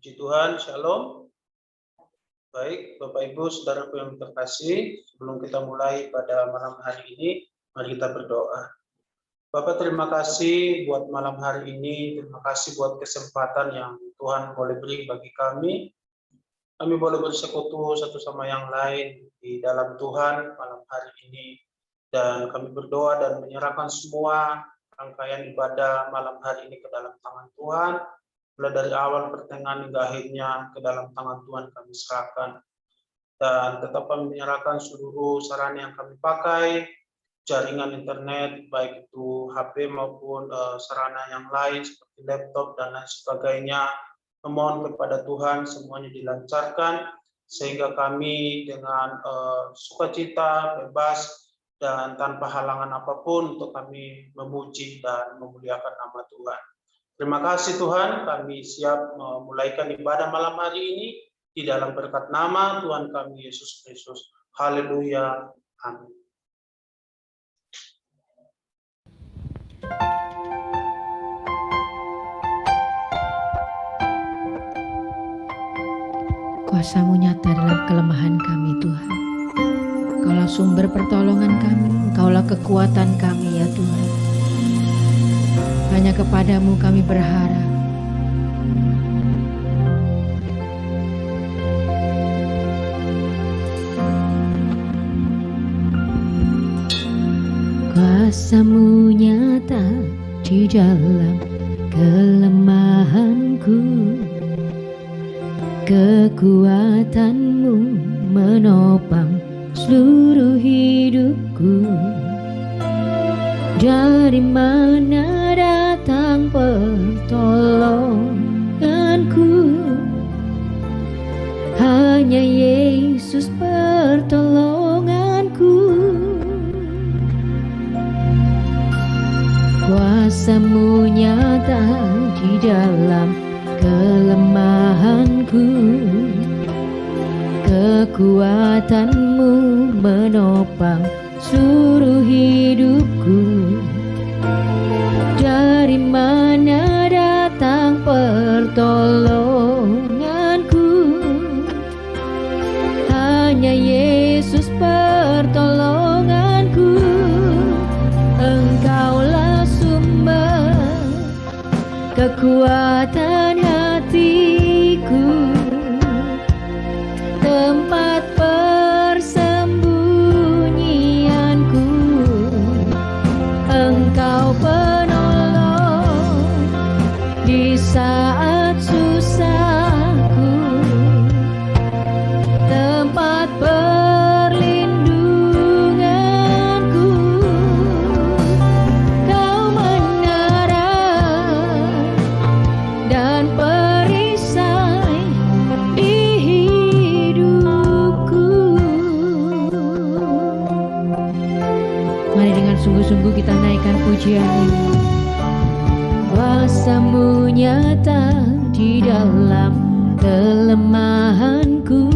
Puji Tuhan, Shalom. Baik, Bapak Ibu, Saudaraku yang terkasih, sebelum kita mulai pada malam hari ini, mari kita berdoa. Bapak, terima kasih buat malam hari ini, terima kasih buat kesempatan yang Tuhan boleh beri bagi kami. Kami boleh bersekutu satu sama yang lain di dalam Tuhan malam hari ini. Dan kami berdoa dan menyerahkan semua rangkaian ibadah malam hari ini ke dalam tangan Tuhan. Mulai dari awal, pertengahan, hingga akhirnya ke dalam tangan Tuhan kami serahkan. Dan tetap kami menyerahkan seluruh sarana yang kami pakai, jaringan internet, baik itu HP maupun sarana yang lain seperti laptop dan lain sebagainya. Memohon kepada Tuhan semuanya dilancarkan, sehingga kami dengan sukacita, bebas, dan tanpa halangan apapun untuk kami memuji dan memuliakan nama Tuhan. Terima kasih Tuhan, kami siap memulaikan ibadah malam hari ini di dalam berkat nama Tuhan kami Yesus Kristus. Haleluya. Amin. Kuasa-Mu nyata dalam kelemahan kami Tuhan. Engkaulah sumber pertolongan kami, Engkaulah kekuatan kami ya Tuhan. Hanya kepadamu kami berharap. Kuasa-Mu nyata di dalam kelemahanku. Kekuatan-Mu menopang seluruh hidupku. Dari mana datang pertolonganku? Hanya Yesus pertolonganku. Kuasa-Mu nyata di dalam kelemahanku. Kekuatan-Mu menopang seluruh hidupku. Dari mana datang pertolonganku? Hanya Yesus pertolonganku. Engkaulah sumber kekuatan hatiku, tempat persembunyianku. Engkau penolong di saat susahku, tempat perlindunganku. Kau menara dan perisai di hidupku. Mari dengan sungguh-sungguh kita naikkan pujian ini. Kuasa-Mu nyata di dalam kelemahanku.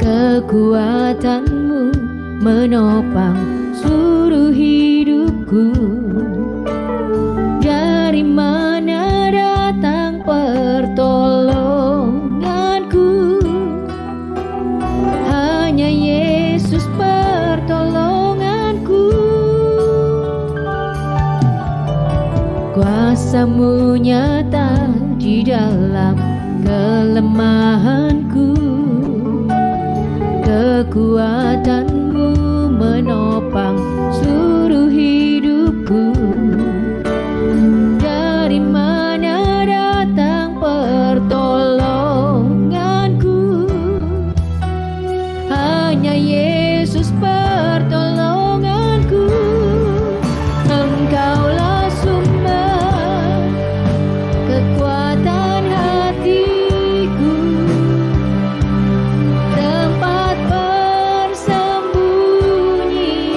Kekuatan-Mu menopang seluruh hidupku. Dari mana datang pertolonganku? Hanya Yesus pertolonganku. Kuasa-Mu nyata di dalam kelemahanku. Kekuatan-Mu menopang seluruh hidupku. Dari mana datang pertolonganku? Hanya Yesus pertolonganku. Engkaulah sumber kekuatan hatiku, tempat persembunyian.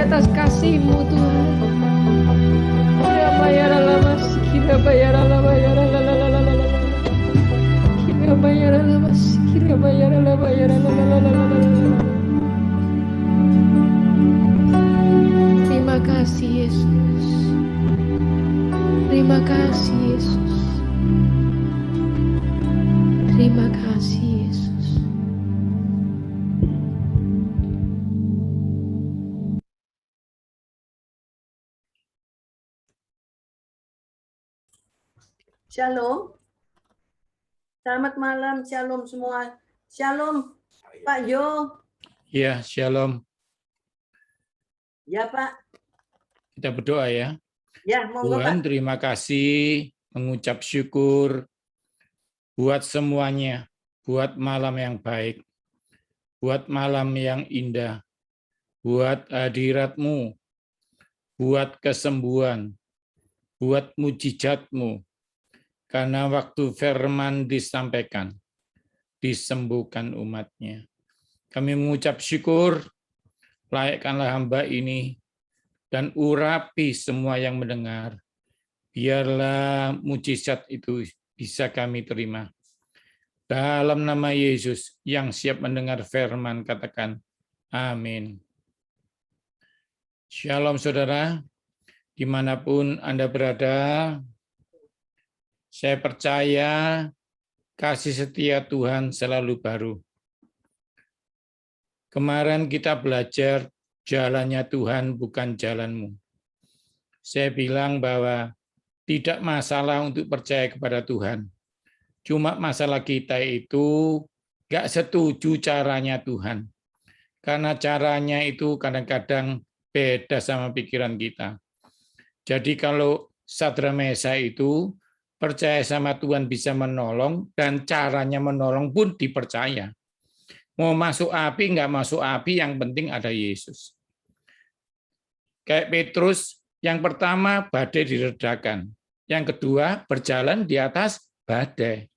atas kasih-Mu Tuhan. Kira bayaralah, kira bayaralah, kira bayaralah, kira bayaralah. Terima kasih Yesus. Terima kasih Yesus. Terima kasih Yesus. Shalom. Selamat malam, shalom semua. Shalom, Pak Jo. Ya, shalom. Ya, Pak. Kita berdoa ya. Ya, monggo, Tuhan, Pak. terima kasih, mengucap syukur buat semuanya, buat malam yang baik, buat malam yang indah, buat hadirat-Mu, buat kesembuhan, buat mujizat-Mu. Karena waktu firman disampaikan, disembuhkan umat-Nya. Kami mengucap syukur, layakkanlah hamba ini, dan urapi semua yang mendengar. Biarlah mujizat itu bisa kami terima. Dalam nama Yesus yang siap mendengar firman, katakan amin. Shalom saudara, dimanapun Anda berada, saya percaya kasih setia Tuhan selalu baru. Kemarin kita belajar jalannya Tuhan bukan jalanmu. Saya bilang bahwa tidak masalah untuk percaya kepada Tuhan. Cuma masalah kita itu nggak setuju caranya Tuhan. Karena caranya itu kadang-kadang beda sama pikiran kita. Jadi kalau Sadra Mesa itu percaya sama Tuhan bisa menolong, dan caranya menolong pun dipercaya. Mau masuk api, nggak masuk api, yang penting ada Yesus. Kayak Petrus, yang pertama badai diredakan. Yang kedua berjalan di atas badai.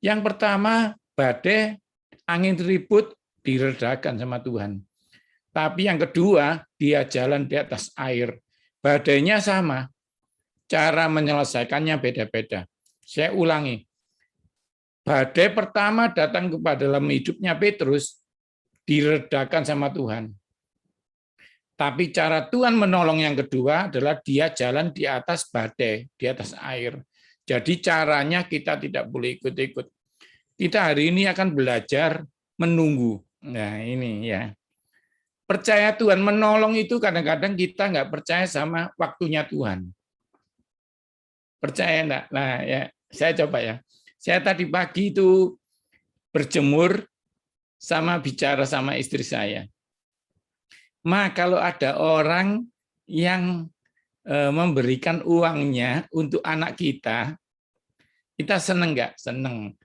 Yang pertama badai, angin ribut diredakan sama Tuhan. Tapi yang kedua, dia jalan di atas air. Badainya sama, cara menyelesaikannya beda-beda. Saya ulangi. Badai pertama datang kepada dalam hidupnya Petrus, diredakan sama Tuhan. Tapi cara Tuhan menolong yang kedua adalah dia jalan di atas badai, di atas air. Jadi caranya kita tidak boleh ikut-ikut. Kita hari ini akan belajar menunggu. Nah ini ya. Percaya Tuhan menolong itu kadang-kadang kita nggak percaya sama waktunya Tuhan. Percaya enggak? Nah, ya, saya coba ya. Saya tadi pagi itu berjemur sama bicara sama istri saya. Kalau ada orang yang memberikan uangnya untuk anak kita senang enggak? Senang.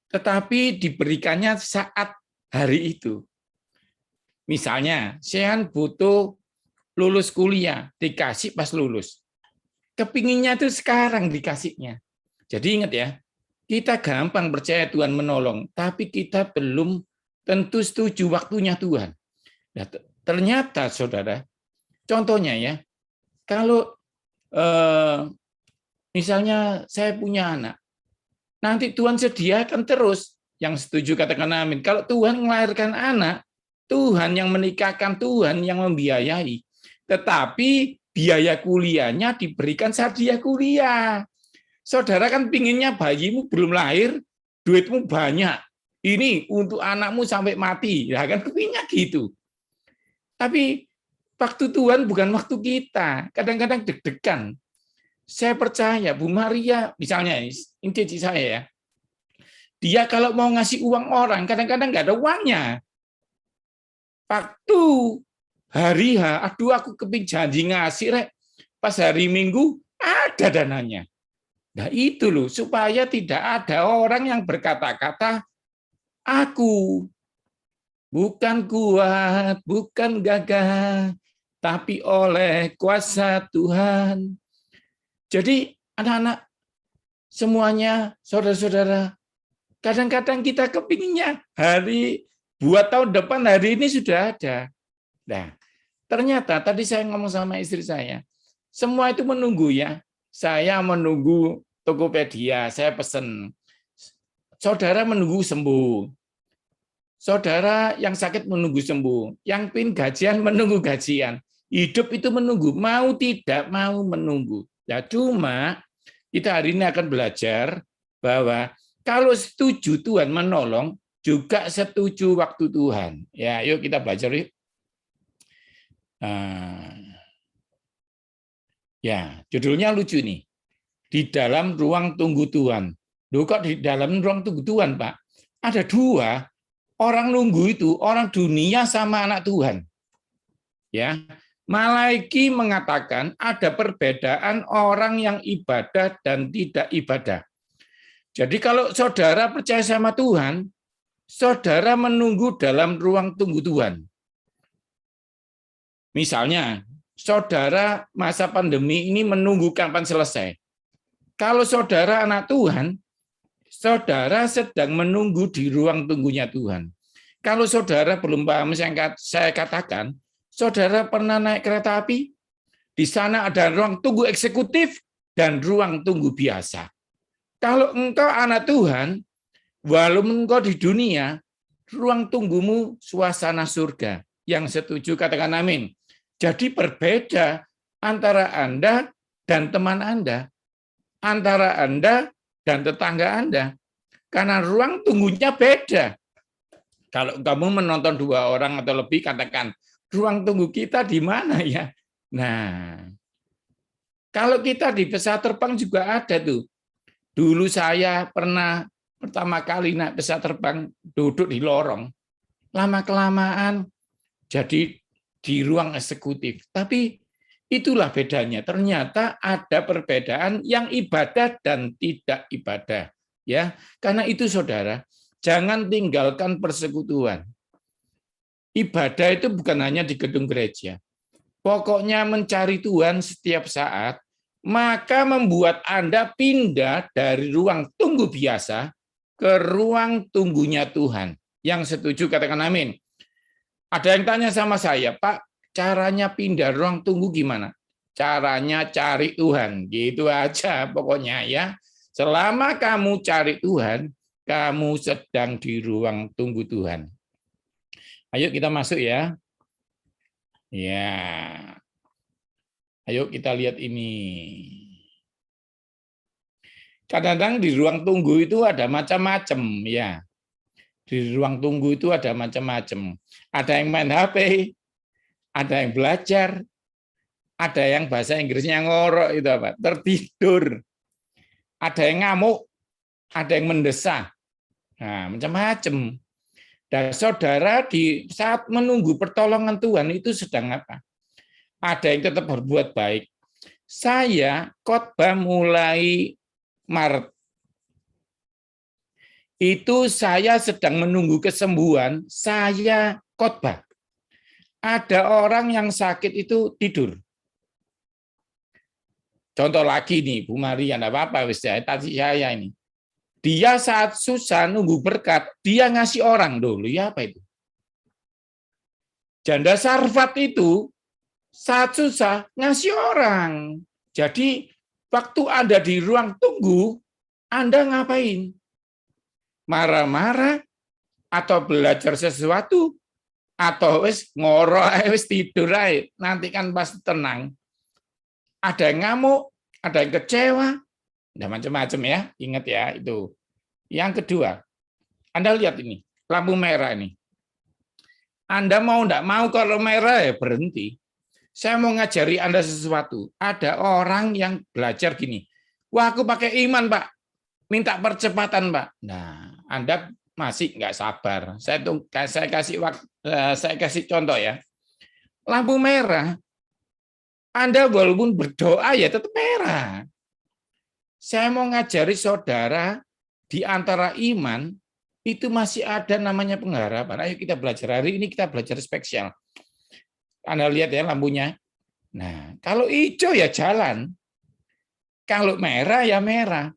Tetapi diberikannya saat hari itu. Misalnya, saya butuh lulus kuliah, dikasih pas lulus. Kepinginnya itu sekarang dikasihnya. Jadi ingat ya, kita gampang percaya Tuhan menolong, tapi kita belum tentu setuju waktunya Tuhan. Nah, ternyata saudara, contohnya ya, kalau misalnya saya punya anak, nanti Tuhan sediakan terus, yang setuju katakan amin. Kalau Tuhan melahirkan anak, Tuhan yang menikahkan, Tuhan yang membiayai. Tetapi biaya kuliahnya diberikan saat dia kuliah. Saudara kan pinginnya bayimu belum lahir, duitmu banyak. Ini untuk anakmu sampai mati. Ya kan kepinginnya gitu. Tapi waktu Tuhan bukan waktu kita. Kadang-kadang deg-degan. Saya percaya Bu Maria, misalnya ini cici saya ya. Dia kalau mau ngasih uang orang, kadang-kadang nggak ada uangnya. Waktu hari aduh aku keping janji ngasih rek, pas hari Minggu ada dananya. Nah itu loh, supaya tidak ada orang yang berkata-kata aku bukan kuat, bukan gagah, tapi oleh kuasa Tuhan. Jadi anak-anak semuanya, saudara-saudara, kadang-kadang kita kepinginnya hari buat tahun depan, hari ini sudah ada. Nah, Ternyata tadi saya ngomong sama istri saya, semua itu menunggu ya. Saya menunggu Tokopedia, saya pesen. Saudara menunggu sembuh. Saudara yang sakit menunggu sembuh. Yang pin gajian menunggu gajian. Hidup itu menunggu, mau tidak mau menunggu. Ya cuma kita hari ini akan belajar bahwa kalau setuju Tuhan menolong, juga setuju waktu Tuhan. Ya, yuk kita belajar yuk. Ya, judulnya lucu nih. Di dalam ruang tunggu Tuhan. Loh, kok di dalam ruang tunggu Tuhan, Pak? Ada dua. Orang nunggu itu orang dunia sama anak Tuhan. Ya. Malaiki mengatakan ada perbedaan orang yang ibadah dan tidak ibadah. Jadi kalau saudara percaya sama Tuhan, saudara menunggu dalam ruang tunggu Tuhan. Misalnya, saudara masa pandemi ini menunggu kapan selesai. Kalau saudara anak Tuhan, saudara sedang menunggu di ruang tunggunya Tuhan. Kalau saudara belum paham, saya katakan, saudara pernah naik kereta api? Di sana ada ruang tunggu eksekutif dan ruang tunggu biasa. Kalau engkau anak Tuhan, walaupun engkau di dunia, ruang tunggumu suasana surga. Yang setuju katakan amin. Jadi berbeda antara Anda dan teman Anda, antara Anda dan tetangga Anda. Karena ruang tunggunya beda. Kalau kamu menonton 2 orang atau lebih, katakan, ruang tunggu kita di mana ya? Nah, kalau kita di pesawat terbang juga ada tuh. Dulu saya pernah pertama kali naik pesawat terbang, duduk di lorong. Lama-kelamaan jadi di ruang eksekutif. Tapi itulah bedanya. Ternyata ada perbedaan yang ibadah dan tidak ibadah. Ya, karena itu saudara, jangan tinggalkan persekutuan. Ibadah itu bukan hanya di gedung gereja. Pokoknya mencari Tuhan setiap saat, maka membuat Anda pindah dari ruang tunggu biasa ke ruang tunggunya Tuhan. Yang setuju katakan amin. Ada yang tanya sama saya, Pak, caranya pindah ruang tunggu gimana? Caranya cari Tuhan, gitu aja pokoknya ya. Selama kamu cari Tuhan, kamu sedang di ruang tunggu Tuhan. Ayo kita masuk ya. Ya. Ayo kita lihat ini. Kadang-kadang di ruang tunggu itu ada macam-macam ya. Di ruang tunggu itu ada macam-macam. Ada yang main HP, ada yang belajar, ada yang bahasa Inggrisnya ngorok itu apa? Tertidur. Ada yang ngamuk, ada yang mendesah. Nah, macam-macam. Dan saudara di saat menunggu pertolongan Tuhan itu sedang apa? Ada yang tetap berbuat baik. Saya khotbah mulai Maret. Itu saya sedang menunggu kesembuhan, saya khotbah. Ada orang yang sakit itu tidur. Contoh lagi nih, Bu Maria, enggak apa-apa, tadi saya ini. Dia saat susah nunggu berkat, dia ngasih orang dulu. Ya apa itu? Janda Sarfat itu saat susah ngasih orang. Jadi waktu Anda di ruang tunggu, Anda ngapain? Marah-marah atau belajar sesuatu atau wis ngorok wis tidur aja. Nanti kan pasti tenang. Ada yang ngamuk, ada yang kecewa, nah macam-macam ya. Ingat ya itu. Yang kedua, Anda lihat ini, lampu merah ini. Anda mau enggak mau kalau merah ya berhenti. Saya mau ngajari Anda sesuatu. Ada orang yang belajar gini. Wah, aku pakai iman, Pak. Minta percepatan, Pak. Nah, Anda masih nggak sabar. Saya kasih contoh ya. Lampu merah. Anda walaupun berdoa ya tetap merah. Saya mau ngajari saudara di antara iman itu masih ada namanya pengharapan. Ayo kita belajar hari ini, kita belajar spesial. Anda lihat ya lampunya. Nah, kalau hijau ya jalan. Kalau merah ya merah.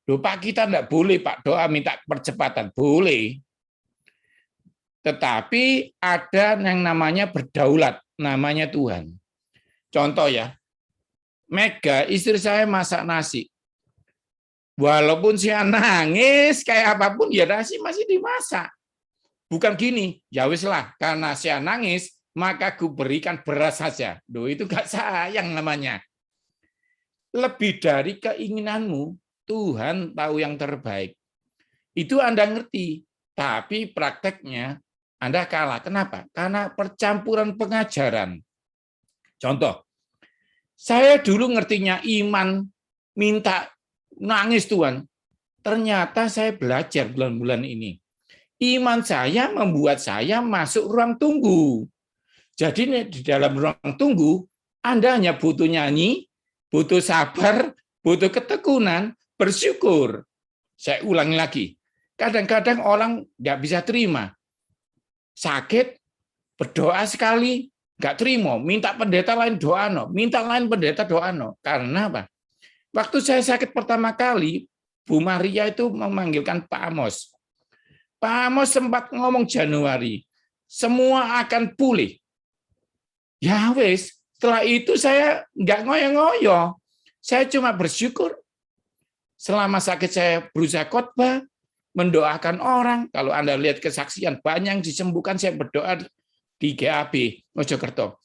Loh, Pak, kita enggak boleh, Pak, doa minta percepatan. Boleh. Tetapi ada yang namanya berdaulat, namanya Tuhan. Contoh ya, Mega, istri saya masak nasi. Walaupun saya nangis, kayak apapun, ya nasi masih dimasak. Bukan gini, ya wis lah, karena saya nangis, maka ku berikan beras saja. Duh, itu gak sayang namanya. Lebih dari keinginanmu, Tuhan tahu yang terbaik. Itu Anda ngerti, tapi prakteknya Anda kalah. Kenapa? Karena percampuran pengajaran. Contoh, saya dulu ngertinya iman, minta nangis Tuhan. Ternyata saya belajar bulan-bulan ini. Iman saya membuat saya masuk ruang tunggu. Jadi di dalam ruang tunggu, Anda hanya butuh nyanyi, butuh sabar, butuh ketekunan, bersyukur. Saya ulangi lagi. Kadang-kadang orang nggak bisa terima. Sakit, berdoa sekali, nggak terima. Minta pendeta lain doa no, minta lain pendeta doa no. Karena apa? Waktu saya sakit pertama kali, Bu Maria itu memanggilkan Pak Amos. Pak Amos sempat ngomong Januari, semua akan pulih. Ya wes, setelah itu saya nggak ngoyo-ngoyo. Saya cuma bersyukur. Selama sakit saya berusaha khotbah, mendoakan orang. Kalau Anda lihat kesaksian, banyak yang disembuhkan, saya berdoa di GAB, Mojokerto.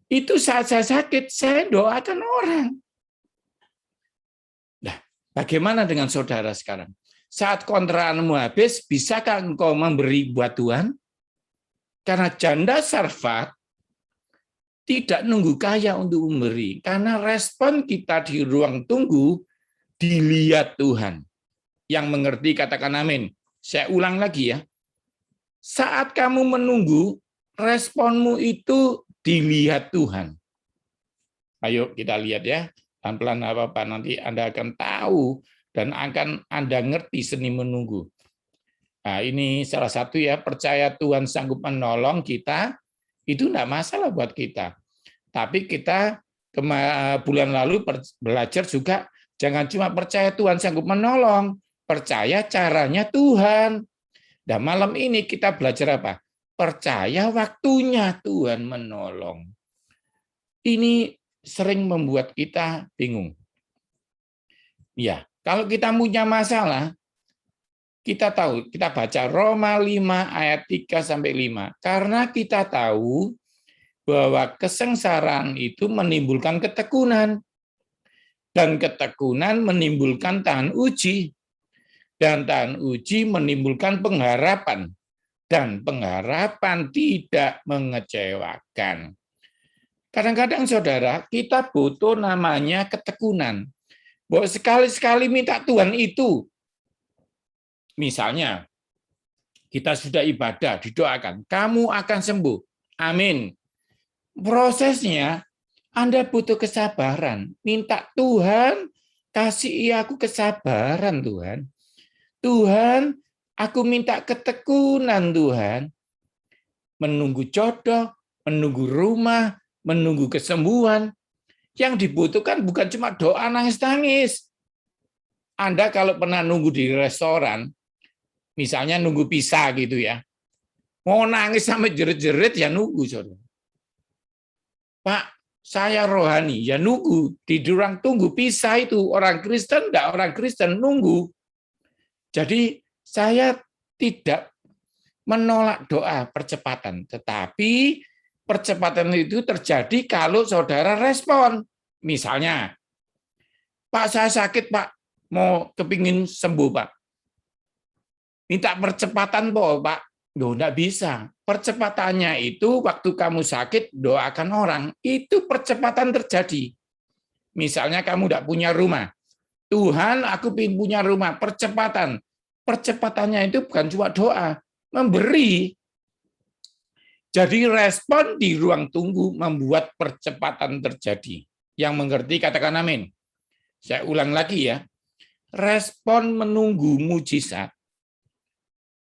Itu saat saya sakit, saya doakan orang. Nah, bagaimana dengan saudara sekarang? Saat kontrakanmu habis, bisakah engkau memberi buat Tuhan? Karena janda Sarfat tidak nunggu kaya untuk memberi. Karena respon kita di ruang tunggu, dilihat Tuhan. Yang mengerti katakan amin. Saya ulang lagi ya. Saat kamu menunggu, responmu itu dilihat Tuhan. Ayo kita lihat ya. Pelan-pelan apa-apa nanti Anda akan tahu dan akan Anda ngerti seni menunggu. Nah, ini salah satu ya, percaya Tuhan sanggup menolong kita, itu enggak masalah buat kita. Tapi kita bulan lalu belajar juga, jangan cuma percaya Tuhan sanggup menolong, percaya caranya Tuhan. Dan malam ini kita belajar apa? Percaya waktunya Tuhan menolong. Ini sering membuat kita bingung. Ya, kalau kita punya masalah, kita tahu, kita baca Roma 5 ayat 3-5. Karena kita tahu bahwa kesengsaraan itu menimbulkan ketekunan. Dan ketekunan menimbulkan tahan uji. Dan tahan uji menimbulkan pengharapan. Dan pengharapan tidak mengecewakan. Kadang-kadang saudara, kita butuh namanya ketekunan. Bahwa sekali-sekali minta Tuhan itu. Misalnya, kita sudah ibadah, didoakan, kamu akan sembuh. Amin. Prosesnya, Anda butuh kesabaran. Minta Tuhan, kasih aku kesabaran Tuhan. Tuhan, aku minta ketekunan Tuhan. Menunggu jodoh, menunggu rumah, menunggu kesembuhan. Yang dibutuhkan bukan cuma doa nangis-nangis. Anda kalau pernah nunggu di restoran, misalnya nunggu pizza gitu ya, mau nangis sampai jerit-jerit ya nunggu, saudara. Pak, saya rohani, ya nunggu. Di ruang tunggu pizza itu, orang Kristen, enggak orang Kristen, nunggu. Jadi saya tidak menolak doa percepatan, tetapi percepatan itu terjadi kalau saudara respon. Misalnya, Pak saya sakit Pak, mau kepingin sembuh Pak. Minta percepatan Pak. Loh, enggak bisa. Percepatannya itu waktu kamu sakit, doakan orang. Itu percepatan terjadi. Misalnya kamu enggak punya rumah. Tuhan, aku ingin punya rumah. Percepatan. Percepatannya itu bukan cuma doa, memberi. Jadi respon di ruang tunggu membuat percepatan terjadi. Yang mengerti katakan amin. Saya ulang lagi ya. Respon menunggu mujizat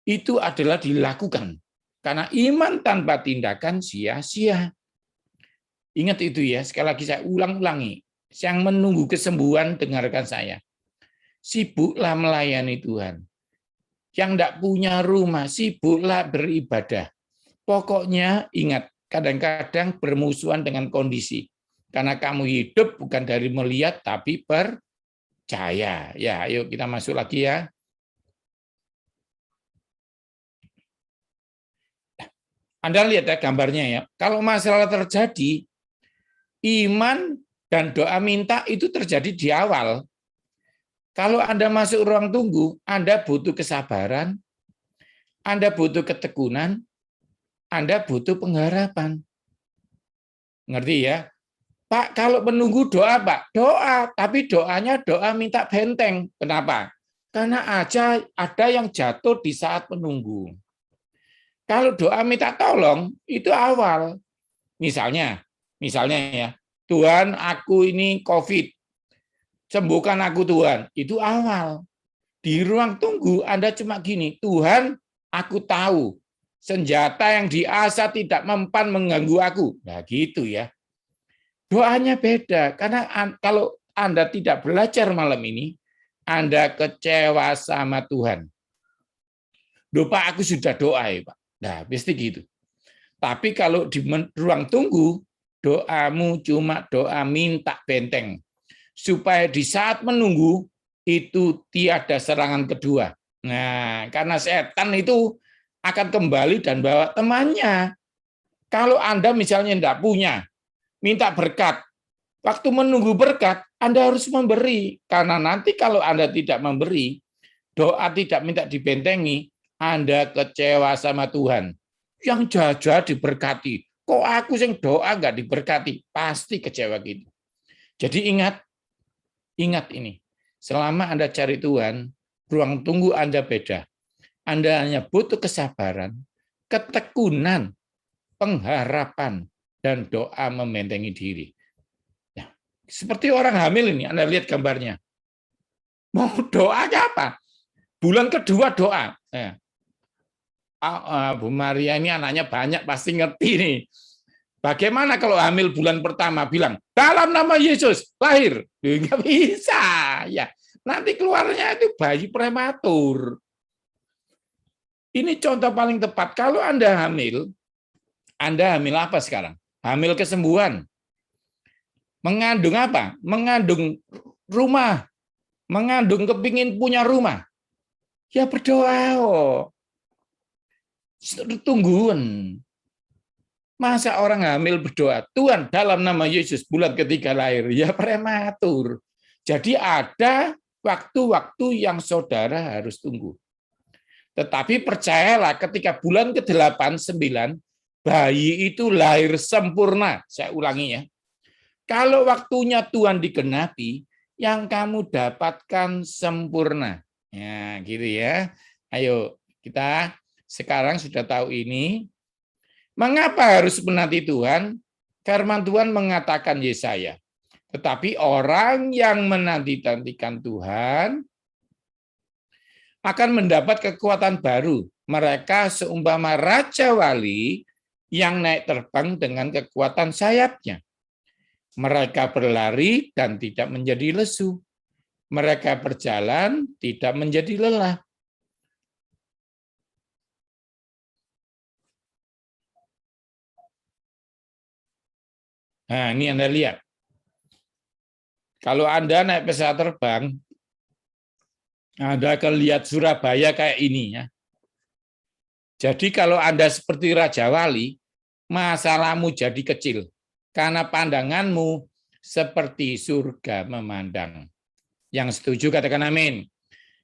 itu adalah dilakukan. Karena iman tanpa tindakan sia-sia. Ingat itu ya, sekali lagi saya ulang-ulangi. Yang menunggu kesembuhan, dengarkan saya. Sibuklah melayani Tuhan. Yang tidak punya rumah, sibuklah beribadah. Pokoknya ingat, kadang-kadang bermusuhan dengan kondisi. Karena kamu hidup bukan dari melihat, tapi percaya. Ya, ayo kita masuk lagi ya. Anda lihat ya gambarnya ya. Kalau masalah terjadi, iman dan doa minta itu terjadi di awal. Kalau Anda masuk ruang tunggu, Anda butuh kesabaran, Anda butuh ketekunan, Anda butuh pengharapan. Ngerti ya? Pak, kalau menunggu doa, Pak, doa. Tapi doanya doa minta benteng. Kenapa? Karena ada yang jatuh di saat menunggu. Kalau doa minta tolong, itu awal. Misalnya ya, Tuhan, aku ini COVID. Sembuhkan aku Tuhan. Itu awal. Di ruang tunggu Anda cuma gini, Tuhan, aku tahu senjata yang diasah tidak mempan mengganggu aku. Nah gitu ya. Doanya beda, karena kalau Anda tidak belajar malam ini, Anda kecewa sama Tuhan. Duh Pak, aku sudah doa ya Pak. Nah, pasti gitu. Tapi kalau di ruang tunggu, doamu cuma doa minta benteng. Supaya di saat menunggu, itu tiada serangan kedua. Nah, karena setan itu akan kembali dan bawa temannya. Kalau Anda misalnya tidak punya, minta berkat. Waktu menunggu berkat, Anda harus memberi. Karena nanti kalau Anda tidak memberi, doa tidak minta dibentengi, Anda kecewa sama Tuhan. Yang jaja diberkati. Kok aku yang doa nggak diberkati? Pasti kecewa gitu. Jadi ingat ini. Selama Anda cari Tuhan, ruang tunggu Anda beda. Anda hanya butuh kesabaran, ketekunan, pengharapan, dan doa membentengi diri. Nah, seperti orang hamil ini, Anda lihat gambarnya. Mau doa apa? Bulan kedua doa. Bu Maria ini anaknya banyak, pasti ngerti nih. Bagaimana kalau hamil bulan pertama bilang, dalam nama Yesus, lahir? Nggak bisa. Ya, nanti keluarnya itu bayi prematur. Ini contoh paling tepat. Kalau Anda hamil apa sekarang? Hamil kesembuhan. Mengandung apa? Mengandung rumah. Mengandung kepingin punya rumah. Ya berdoa. Tungguan. Masa orang hamil berdoa, Tuhan dalam nama Yesus bulan ketiga lahir. Ya prematur. Jadi ada waktu-waktu yang saudara harus tunggu. Tetapi percayalah ketika bulan ke-8, 9, bayi itu lahir sempurna. Saya ulangi ya. Kalau waktunya Tuhan digenapi, yang kamu dapatkan sempurna. Ya, gitu ya. Ayo, kita sekarang sudah tahu ini. Mengapa harus menanti Tuhan? Firman Tuhan mengatakan Yesaya. Tetapi orang yang menanti-nantikan Tuhan akan mendapat kekuatan baru. Mereka seumpama raja wali yang naik terbang dengan kekuatan sayapnya. Mereka berlari dan tidak menjadi lesu. Mereka berjalan tidak menjadi lelah. Nah, ini Anda lihat. Kalau Anda naik pesawat terbang, Anda akan lihat Surabaya kayak ini ya. Jadi kalau Anda seperti Raja Wali, masalahmu jadi kecil. Karena pandanganmu seperti surga memandang. Yang setuju katakan amin.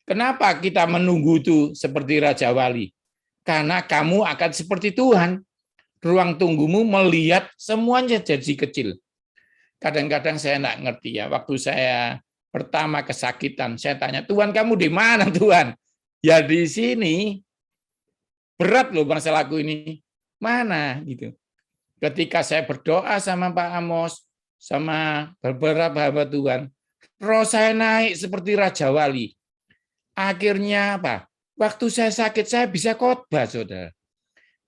Kenapa kita menunggu itu seperti Raja Wali? Karena kamu akan seperti Tuhan. Ruang tunggumu melihat semuanya jadi kecil. Kadang-kadang saya enggak ngerti ya. Waktu saya pertama kesakitan, saya tanya, Tuhan kamu di mana Tuhan? Ya di sini. Berat loh masalahku ini. Mana gitu. Ketika saya berdoa sama Pak Amos, sama beberapa hamba Tuhan, roh saya naik seperti Raja Wali. Akhirnya apa? Waktu saya sakit, saya bisa khotbah, saudara.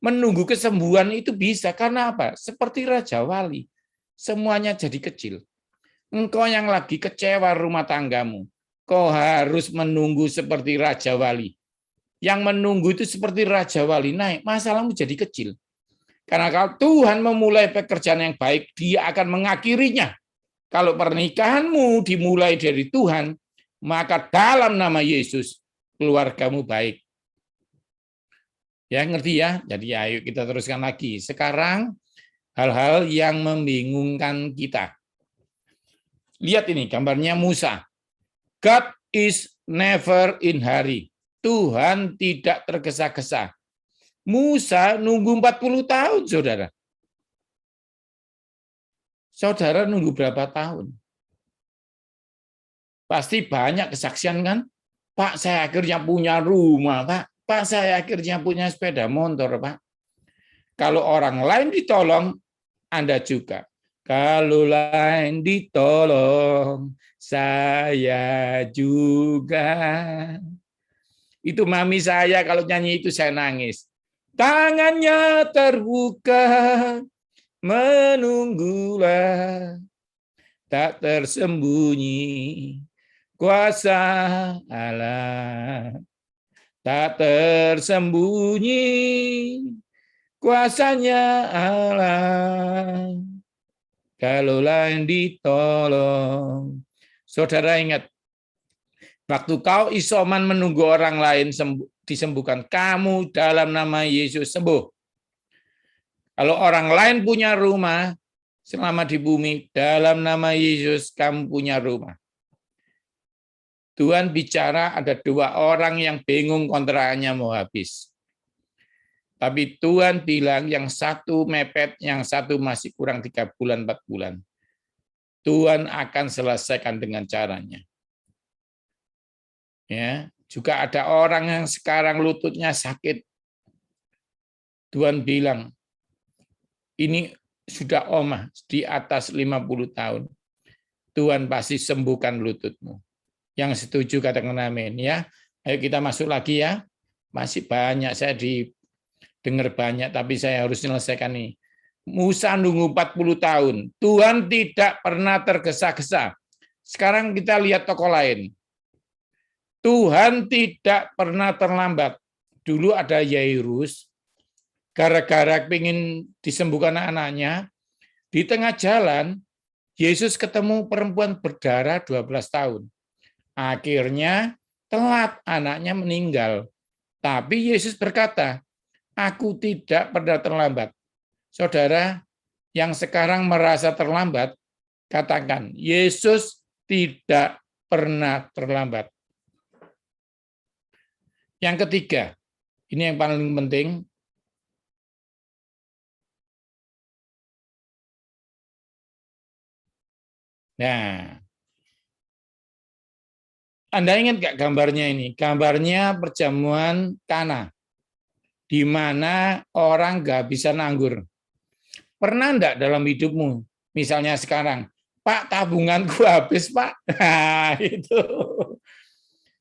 Menunggu kesembuhan itu bisa, karena apa? Seperti Raja Wali. Semuanya jadi kecil. Engkau yang lagi kecewa rumah tanggamu, kau harus menunggu seperti Raja Wali. Yang menunggu itu seperti Raja Wali naik, masalahmu jadi kecil. Karena kalau Tuhan memulai pekerjaan yang baik, Dia akan mengakhirinya. Kalau pernikahanmu dimulai dari Tuhan, maka dalam nama Yesus keluargamu baik. Ya, ngerti ya? Jadi ayo kita teruskan lagi. Sekarang hal-hal yang membingungkan kita. Lihat ini gambarnya Musa. God is never in hurry. Tuhan tidak tergesa-gesa. Musa nunggu 40 tahun, saudara. Saudara nunggu berapa tahun? Pasti banyak kesaksian kan? Pak, saya akhirnya punya rumah, Pak. Pak, saya akhirnya punya sepeda motor, Pak. Kalau orang lain ditolong, Anda juga. Kalau lain ditolong, saya juga. Itu mami saya kalau nyanyi itu saya nangis. Tangannya terbuka, menunggulah, tak tersembunyi kuasa Allah. Tak tersembunyi kuasanya Allah. Kalau lain ditolong. Saudara ingat, waktu kau isoman menunggu orang lain disembuhkan, kamu dalam nama Yesus sembuh. Kalau orang lain punya rumah selama di bumi, dalam nama Yesus kamu punya rumah. Tuhan bicara ada 2 orang yang bingung kontrakannya mau habis. Tapi Tuhan bilang yang satu mepet, yang satu masih kurang 3 bulan, 4 bulan. Tuhan akan selesaikan dengan caranya. Ya, juga ada orang yang sekarang lututnya sakit. Tuhan bilang, ini sudah omah di atas 50 tahun. Tuhan pasti sembuhkan lututmu. Yang setuju katakan amin ya. Ayo kita masuk lagi ya. Masih banyak, saya didengar banyak, tapi saya harus menyelesaikan ini. Musa nunggu 40 tahun. Tuhan tidak pernah tergesa-gesa. Sekarang kita lihat tokoh lain. Tuhan tidak pernah terlambat. Dulu ada Yairus, gara-gara ingin disembuhkan anaknya, di tengah jalan, Yesus ketemu perempuan berdarah 12 tahun. Akhirnya telat, anaknya meninggal. Tapi Yesus berkata, aku tidak pernah terlambat. Saudara, yang sekarang merasa terlambat, katakan, Yesus tidak pernah terlambat. Yang ketiga, ini yang paling penting, nah, Anda ingat nggak gambarnya ini? Gambarnya perjamuan Kana, di mana orang nggak bisa nganggur. Pernah enggak dalam hidupmu, misalnya sekarang, Pak, tabunganku habis, Pak. Nah, itu.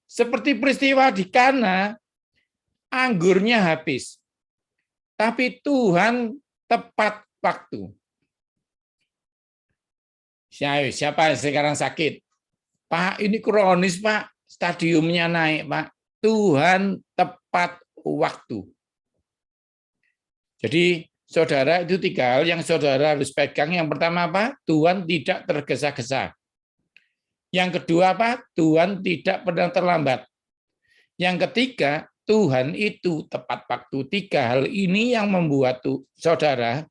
Seperti peristiwa di Kana, anggurnya habis. Tapi Tuhan tepat waktu. Siapa yang sekarang sakit? Pak, ini kronis, Pak. Stadiumnya naik, Pak. Tuhan tepat waktu. Jadi, saudara, itu 3 hal yang saudara harus pegang. Yang pertama apa? Tuhan tidak tergesa-gesa. Yang kedua apa? Tuhan tidak pernah terlambat. Yang ketiga, Tuhan itu tepat waktu. 3 hal ini yang membuat saudara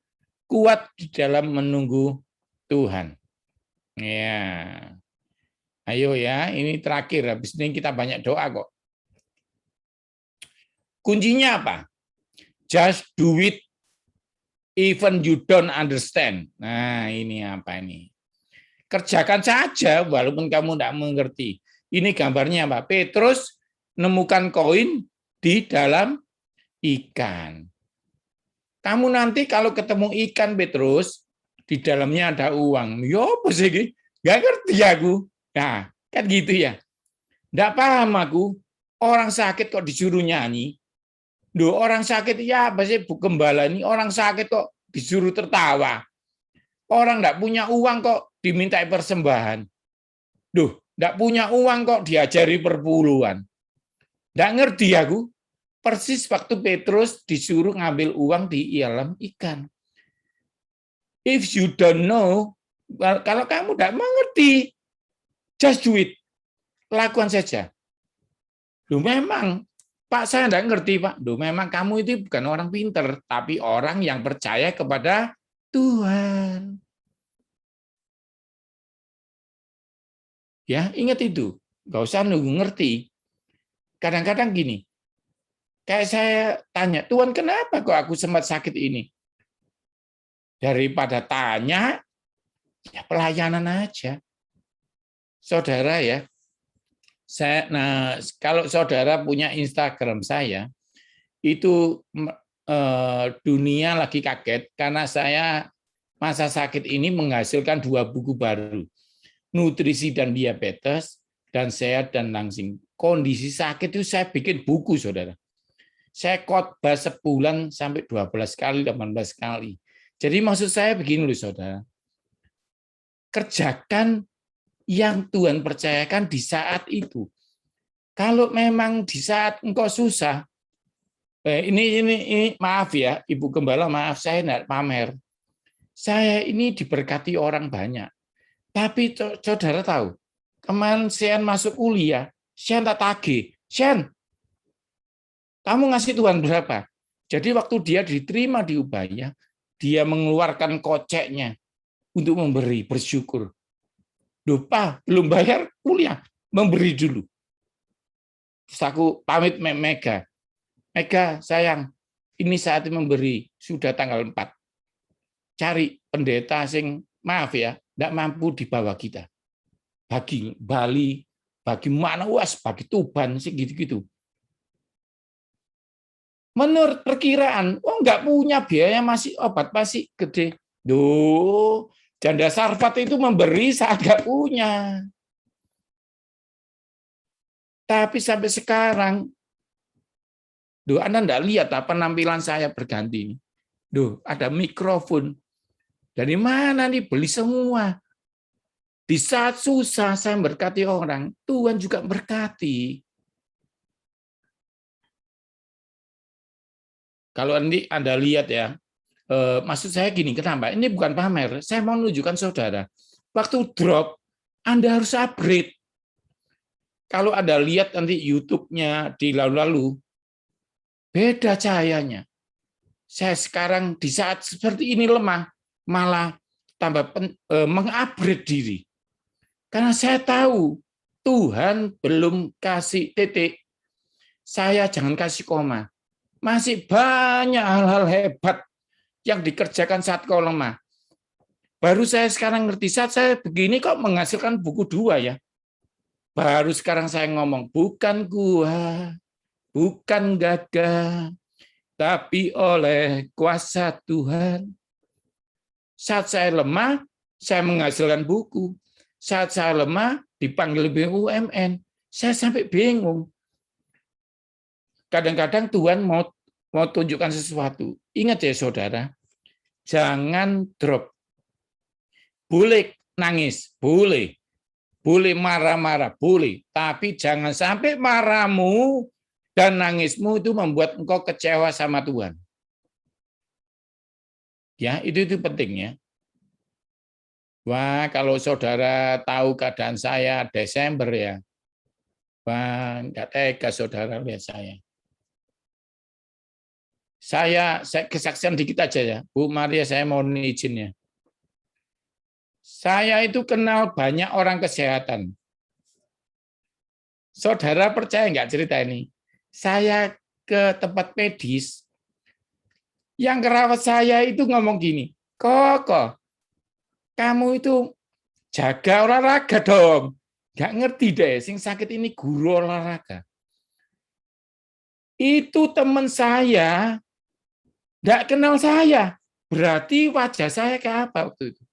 kuat di dalam menunggu Tuhan. Ya. Ayo ya, ini terakhir. Habis ini kita banyak doa kok. Kuncinya apa? Just do it even you don't understand. Nah, ini apa ini? Kerjakan saja walaupun kamu tidak mengerti. Ini gambarnya apa? Petrus nemukan koin di dalam ikan. Kamu nanti kalau ketemu ikan Petrus, di dalamnya ada uang. Ya apa sih? Nggak ngerti aku. Nah, kan gitu ya. Nggak paham aku. Orang sakit kok disuruh nyanyi. Duh, orang sakit ya apa sih Bu Gembala ini? Orang sakit kok disuruh tertawa. Orang nggak punya uang kok dimintai persembahan. Duh, nggak punya uang kok diajari perpuluhan. Nggak ngerti aku. Persis waktu Petrus disuruh ngambil uang di alam ikan. If you don't know, kalau kamu tidak mengerti, just do it. Lakukan saja. Loh memang, Pak saya tidak ngerti Pak. Loh memang kamu itu bukan orang pinter, tapi orang yang percaya kepada Tuhan. Ya, ingat itu. Nggak usah nunggu ngerti. Kadang-kadang gini, kayak saya tanya, Tuhan kenapa kok aku sempat sakit ini? Daripada tanya, ya pelayanan aja. Saudara ya, kalau saudara punya Instagram saya, itu dunia lagi kaget karena saya masa sakit ini menghasilkan 2 buku baru, Nutrisi dan Diabetes, dan Sehat dan Langsing. Kondisi sakit itu saya bikin buku, saudara. Saya khotbah sebulan sampai 12 kali, 18 kali. Jadi maksud saya begini loh, saudara. Kerjakan yang Tuhan percayakan di saat itu. Kalau memang di saat engkau susah, ini maaf ya, Ibu Gembala, maaf saya tidak pamer. Saya ini diberkati orang banyak. Tapi saudara tahu, kemarin Sean masuk kuliah, Sean tak tagih. Sean, kamu ngasih Tuhan berapa? Jadi waktu dia diterima di Ubaya, dia mengeluarkan koceknya untuk memberi, bersyukur. Duh, Pak, belum bayar kuliah, memberi dulu. Terus aku pamit Mega. Mega, sayang, ini saatnya memberi, sudah tanggal 4. Cari pendeta sing, maaf ya, tidak mampu di bawah kita. Bagi Bali, bagi mana, bagi Tuban, sih gitu-gitu. Menurut perkiraan, nggak punya biaya, masih obat masih gede. Duh, janda Sarfat itu memberi saat nggak punya. Tapi sampai sekarang, Anda enggak lihat apa penampilan saya berganti. Ada mikrofon. Dari mana nih? Beli semua. Di saat susah saya berkati orang, Tuhan juga berkati. Kalau nanti Anda lihat ya, maksud saya gini, kenapa? Ini bukan pamer. Saya mau menunjukkan saudara. Waktu drop, Anda harus upgrade. Kalau Anda lihat nanti YouTube-nya di lalu-lalu, beda cahayanya. Saya sekarang di saat seperti ini lemah, malah tambah mengupgrade diri. Karena saya tahu Tuhan belum kasih titik. Saya jangan kasih koma. Masih banyak hal-hal hebat yang dikerjakan saat kau lemah. Baru saya sekarang ngerti, saat saya begini kok menghasilkan buku 2 ya. Baru sekarang saya ngomong, bukan gua, bukan gagah, tapi oleh kuasa Tuhan. Saat saya lemah, saya menghasilkan buku. Saat saya lemah, dipanggil BUMN. Saya sampai bingung. Kadang-kadang Tuhan mau tunjukkan sesuatu. Ingat ya saudara, jangan drop. Boleh nangis, boleh. Boleh marah-marah, boleh. Tapi jangan sampai marahmu dan nangismu itu membuat engkau kecewa sama Tuhan. Ya, itu pentingnya. Wah, kalau saudara tahu keadaan saya Desember ya, wah, nggak tega saudara lihat saya. Saya kesaksian dikit aja ya, Bu Maria, saya mohon izinnya. Saya itu kenal banyak orang kesehatan. Saudara percaya nggak cerita ini? Saya ke tempat medis, yang kerawat saya itu ngomong gini, Kok, kamu itu jaga olahraga dong. Nggak ngerti deh, sing sakit ini guru olahraga. Itu teman saya, nggak kenal saya. Berarti wajah saya kayak apa waktu itu?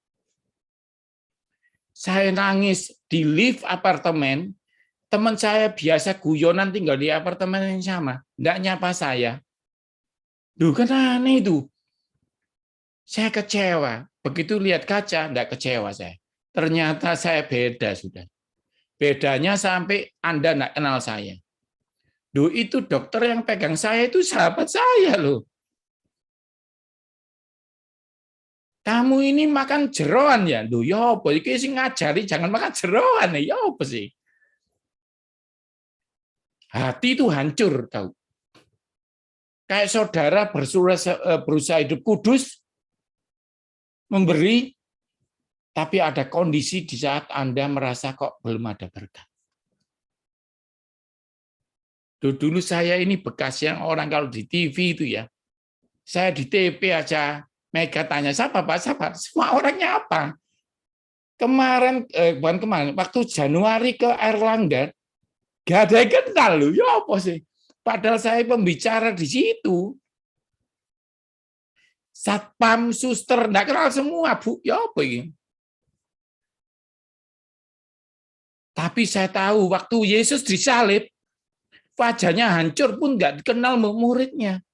Saya nangis di lift apartemen, teman saya biasa guyonan tinggal di apartemen yang sama, nggak nyapa saya. Duh, kan aneh itu. Saya kecewa. Begitu lihat kaca, nggak kecewa saya. Ternyata saya beda sudah. Bedanya sampai Anda nggak kenal saya. Duh, itu dokter yang pegang saya itu sahabat saya loh. Kamu ini makan jeroan ya? Duh, ya apa? Iki sing ngajari jangan makan jeroan ya apa sih? Hati itu hancur, tahu. Kayak saudara berusaha hidup kudus, memberi, tapi ada kondisi di saat Anda merasa kok belum ada berkat. Dulu saya ini bekas yang orang kalau di TV itu ya, saya di TP aja, Mega tanya, siapa Pak? Siapa? Semua orangnya apa? Kemarin, bukan kemarin, waktu Januari ke Airlangga, gak ada yang kenal loh, ya apa sih? Padahal saya pembicara di situ. Satpam, suster, enggak kenal semua, Bu. Ya apa ini? Tapi saya tahu waktu Yesus disalib, wajahnya hancur pun enggak dikenal muridnya.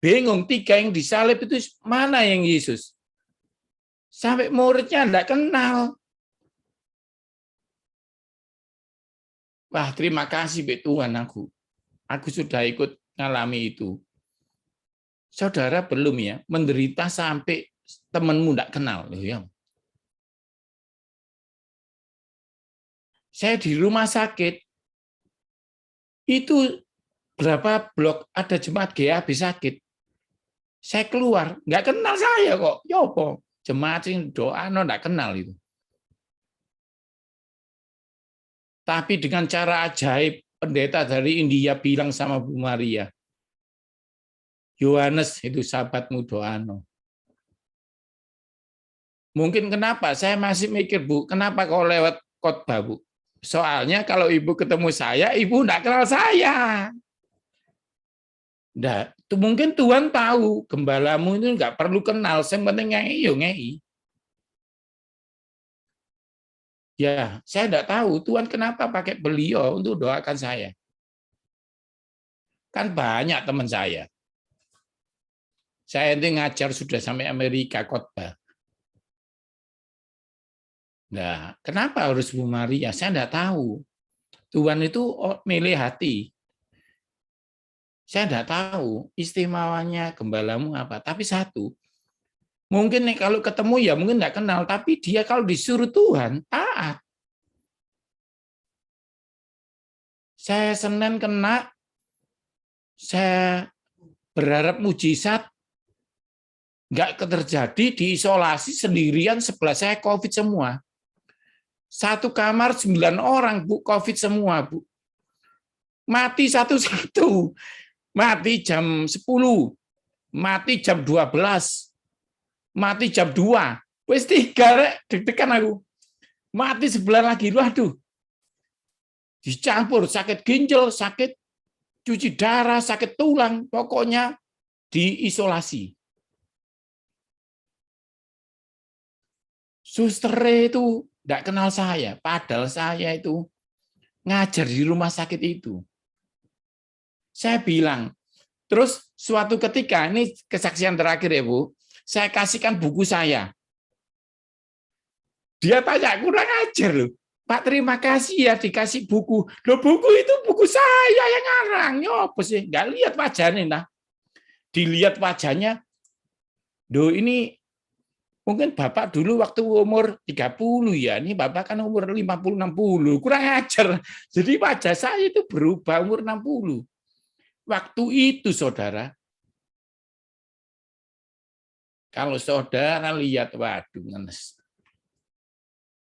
Bingung, 3 yang disalib itu mana yang Yesus? Sampai muridnya enggak kenal. Wah, terima kasih Tuhan aku. Aku sudah ikut ngalami itu. Saudara belum ya, menderita sampai temanmu enggak kenal loh ya. Saya di rumah sakit, itu berapa blok ada jemaat GAB sakit. Saya keluar, nggak kenal saya kok. Ya apa? Jemaat sing doa enggak kenal itu. Tapi dengan cara ajaib, pendeta dari India bilang sama Bu Maria, Yohanes itu sahabatmu doano. Mungkin kenapa? Saya masih mikir, Bu, kenapa kau lewat khotbah, Bu? Soalnya kalau Ibu ketemu saya, Ibu enggak kenal saya. Nah, mungkin Tuhan tahu gembalamu itu enggak perlu kenal, yang penting ngei yo ngei. Ya, saya enggak tahu Tuhan kenapa pakai beliau untuk doakan saya. Kan banyak teman saya. Saya ini ngajar sudah sampai Amerika khotbah. Nah, kenapa harus Bu Maria? Saya enggak tahu. Tuhan itu milih hati. Saya enggak tahu istimewanya gembalamu apa. Tapi satu, mungkin nih kalau ketemu ya mungkin enggak kenal. Tapi dia kalau disuruh Tuhan, taat. Saya Senin kena, saya berharap mujizat, enggak terjadi, diisolasi sendirian, sebelah saya COVID semua. Satu kamar 9 orang, Bu, COVID semua, Bu. Mati satu-satu. Mati jam 10. Mati jam 12. Mati jam 2. Wes 3, deg-degan aku. Mati sebelah lagi, waduh. Dicampur, sakit ginjal, sakit cuci darah, sakit tulang, pokoknya diisolasi. Suster itu enggak kenal saya, padahal saya itu ngajar di rumah sakit itu. Saya bilang, terus suatu ketika, ini kesaksian terakhir ya Bu, saya kasihkan buku saya. Dia tanya, kurang ajar loh. Pak, terima kasih ya dikasih buku. Loh, buku itu buku saya yang ngarang. Ya apa sih? Nggak lihat wajahnya. Nah. Dilihat wajahnya, Duh ini mungkin Bapak dulu waktu umur 30 ya, ini Bapak kan umur 50-60, kurang ajar. Jadi wajah saya itu berubah umur 60. Waktu itu saudara, kalau saudara lihat, waduh ngenes.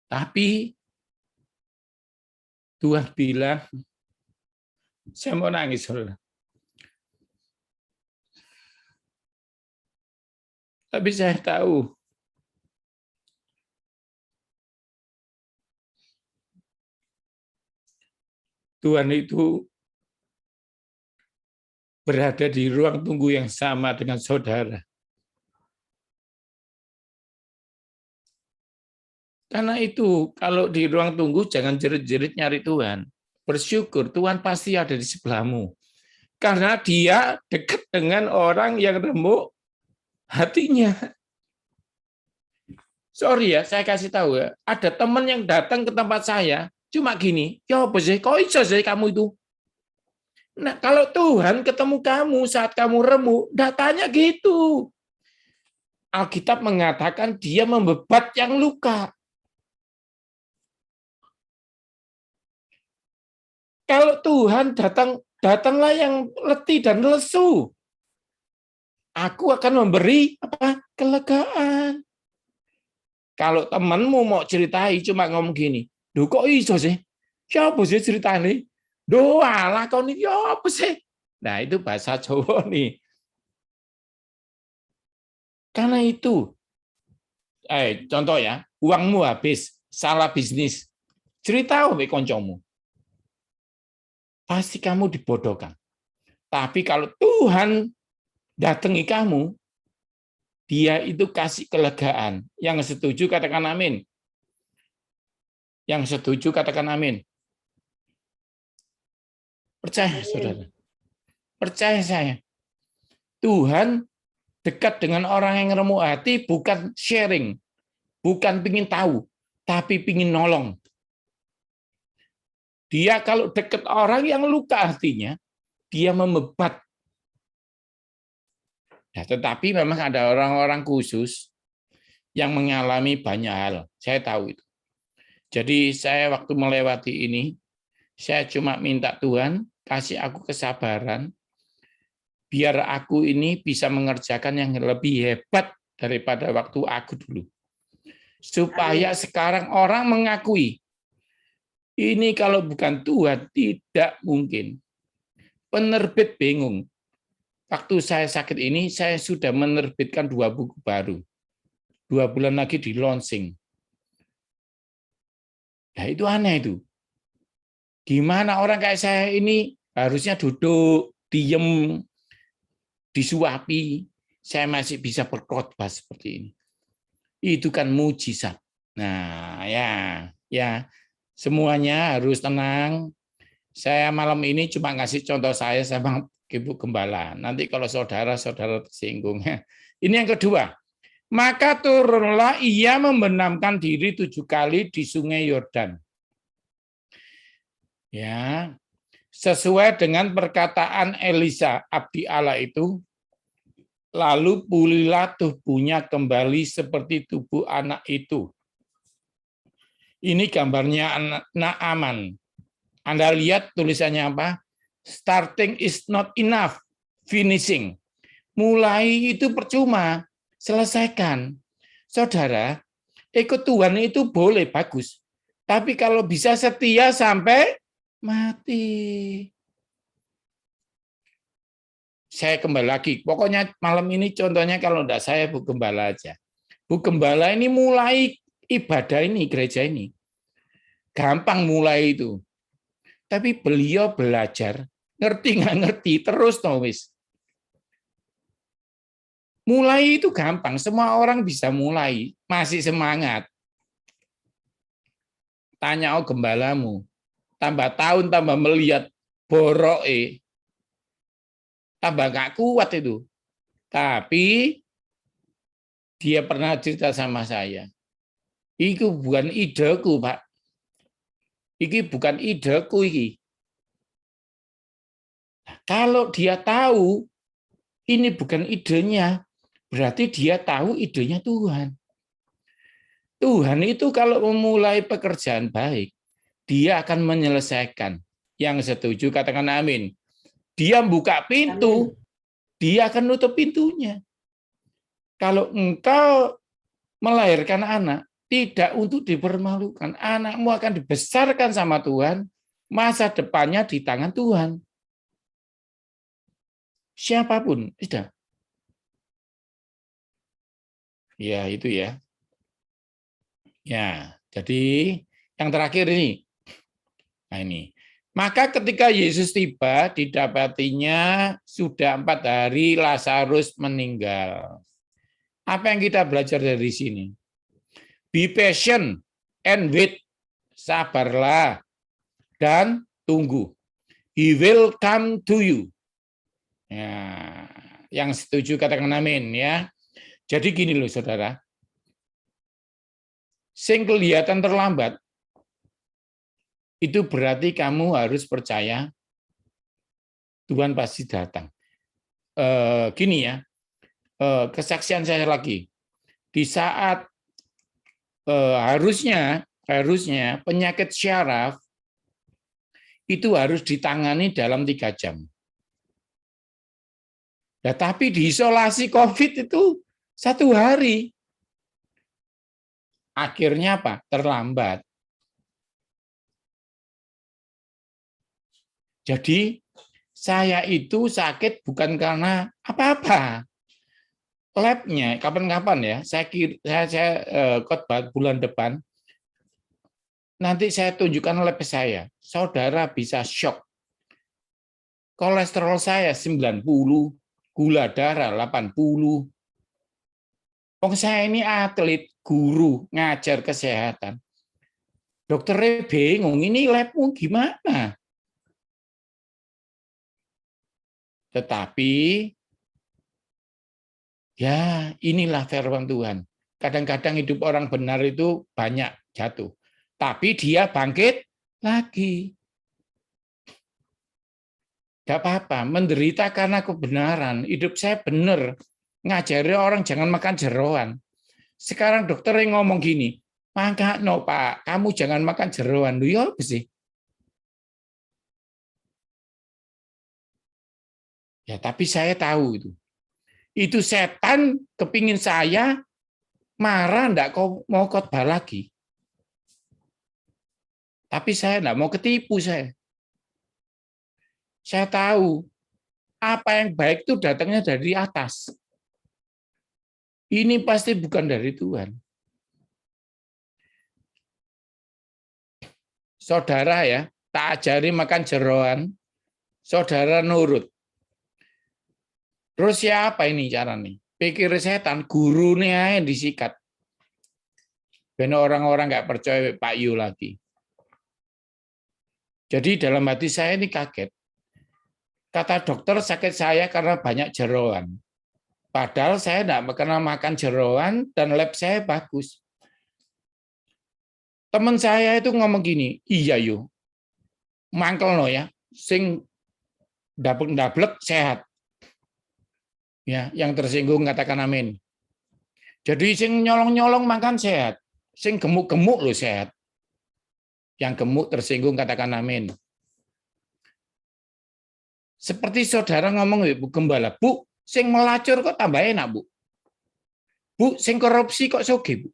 Tapi Tuhan bilang, saya mau nangis saudara. Tapi saya tahu Tuhan itu berada di ruang tunggu yang sama dengan saudara. Karena itu, kalau di ruang tunggu jangan jerit-jerit nyari Tuhan. Bersyukur, Tuhan pasti ada di sebelahmu. Karena dia dekat dengan orang yang remuk hatinya. Sorry ya, saya kasih tahu ya. Ada teman yang datang ke tempat saya, cuma gini, ya apa sih, kok bisa sih kamu itu? Nah, kalau Tuhan ketemu kamu saat kamu remuk, datanya gitu. Alkitab mengatakan dia membebat yang luka. Kalau Tuhan datanglah yang letih dan lesu. Aku akan memberi kelegaan. Kalau temanmu mau ceritai cuma ngomong gini, "Duh kok iso sih? Siapa sih ceritanya? Doa lah kau ini apa sih?" Nah, itu bahasa Jawa nih. Karena itu, contoh ya, uangmu habis, salah bisnis. Cerita oleh koncomu. Pasti kamu dibodohkan. Tapi kalau Tuhan datangi kamu, dia itu kasih kelegaan. Yang setuju katakan amin. Yang setuju katakan amin. Percaya, saudara. Percaya saya. Tuhan dekat dengan orang yang remuk hati bukan sharing, bukan pingin tahu, tapi pingin nolong. Dia kalau dekat orang yang luka hatinya, dia membebat. Ya, tetapi memang ada orang-orang khusus yang mengalami banyak hal. Saya tahu itu. Jadi saya waktu melewati ini, saya cuma minta Tuhan kasih aku kesabaran, biar aku ini bisa mengerjakan yang lebih hebat daripada waktu aku dulu. Supaya sekarang orang mengakui, ini kalau bukan Tuhan, tidak mungkin. Penerbit bingung. Waktu saya sakit ini, saya sudah menerbitkan 2 buku baru. 2 bulan lagi di launching. Nah, itu aneh itu. Gimana orang kayak saya ini harusnya duduk, diem, disuapi. Saya masih bisa berkhotbah seperti ini. Itu kan mujizat. Nah, ya, semuanya harus tenang. Saya malam ini cuma ngasih contoh saya sama Ibu Gembala. Nanti kalau saudara-saudara tersinggung. Ini yang kedua. Maka turunlah ia membenamkan diri 7 kali di sungai Yordan. Ya, sesuai dengan perkataan Elisa, abdi Allah itu, lalu pulihlah tubuhnya kembali seperti tubuh anak itu. Ini gambarnya Naaman. Anda lihat tulisannya apa? Starting is not enough, finishing. Mulai itu percuma, selesaikan. Saudara, ikut Tuhan itu boleh, bagus. Tapi kalau bisa setia sampai mati. Saya kembali lagi. Pokoknya malam ini contohnya kalau enggak saya Bu Gembala aja. Bu Gembala ini mulai ibadah ini, gereja ini. Gampang mulai itu. Tapi beliau belajar, ngerti nggak ngerti, terus wis. Mulai itu gampang, semua orang bisa mulai, masih semangat. Tanya gembalamu, tambah tahun, tambah melihat boroke, tambah nggak kuat itu. Tapi dia pernah cerita sama saya, itu bukan ideku, Pak. Iki bukan ideku iki. Kalau dia tahu ini bukan idenya, berarti dia tahu idenya Tuhan. Tuhan itu kalau memulai pekerjaan baik, dia akan menyelesaikan. Yang setuju katakan amin. Dia buka pintu, dia akan nutup pintunya. Kalau engkau melahirkan anak, tidak untuk dipermalukan. Anakmu akan dibesarkan sama Tuhan, masa depannya di tangan Tuhan. Siapapun, sudah. Ya, itu ya. Ya, jadi yang terakhir ini. Nah, ini. Maka ketika Yesus tiba, didapatinya sudah 4 hari Lazarus meninggal. Apa yang kita belajar dari sini? Be patient and wait. Sabarlah dan tunggu. He will come to you. Ya, yang setuju katakan amin ya. Jadi gini loh saudara. Sing kelihatan terlambat itu berarti kamu harus percaya Tuhan pasti datang. Gini ya, kesaksian saya lagi. Di saat harusnya penyakit syaraf itu harus ditangani dalam 3 jam. Ya, tapi diisolasi COVID itu 1 hari. Akhirnya apa? Terlambat. Jadi saya itu sakit bukan karena apa-apa. Labnya kapan-kapan ya, saya khotbah bulan depan, nanti saya tunjukkan lab saya. Saudara bisa shock. Kolesterol saya 90, gula darah 80. Saya ini atlet, guru, ngajar kesehatan. Dokternya bingung, ini labmu gimana? Tetapi, ya inilah firman Tuhan. Kadang-kadang hidup orang benar itu banyak jatuh. Tapi dia bangkit lagi. Gak apa-apa, menderita karena kebenaran. Hidup saya benar. Ngajari orang jangan makan jeroan. Sekarang dokter yang ngomong gini, maka no Pak, kamu jangan makan jeroan. Ya apa sih? Ya tapi saya tahu itu. Itu setan kepingin saya marah, enggak kau mau khotbah lagi. Tapi saya enggak mau ketipu saya. Saya tahu apa yang baik itu datangnya dari atas. Ini pasti bukan dari Tuhan. Saudara ya, tak ajari makan jeroan, saudara nurut. Terus siapa ini cara nih? Pikir setan, gurunya yang disikat. Ben orang-orang nggak percaya Pak Yu lagi. Jadi dalam hati saya ini kaget. Kata dokter sakit saya karena banyak jeroan. Padahal saya tidak pernah makan jeroan dan lab saya bagus. Teman saya itu ngomong gini, iya Yu, mangkel no ya, sing dablek sehat. Ya, yang tersinggung katakan amin. Jadi sing nyolong-nyolong makan sehat, sing gemuk-gemuk lo sehat. Yang gemuk tersinggung katakan amin. Seperti saudara ngomong, Bu Gembala, Bu, sing melacur kok tambah enak, Bu. Bu, sing korupsi kok sugih, Bu.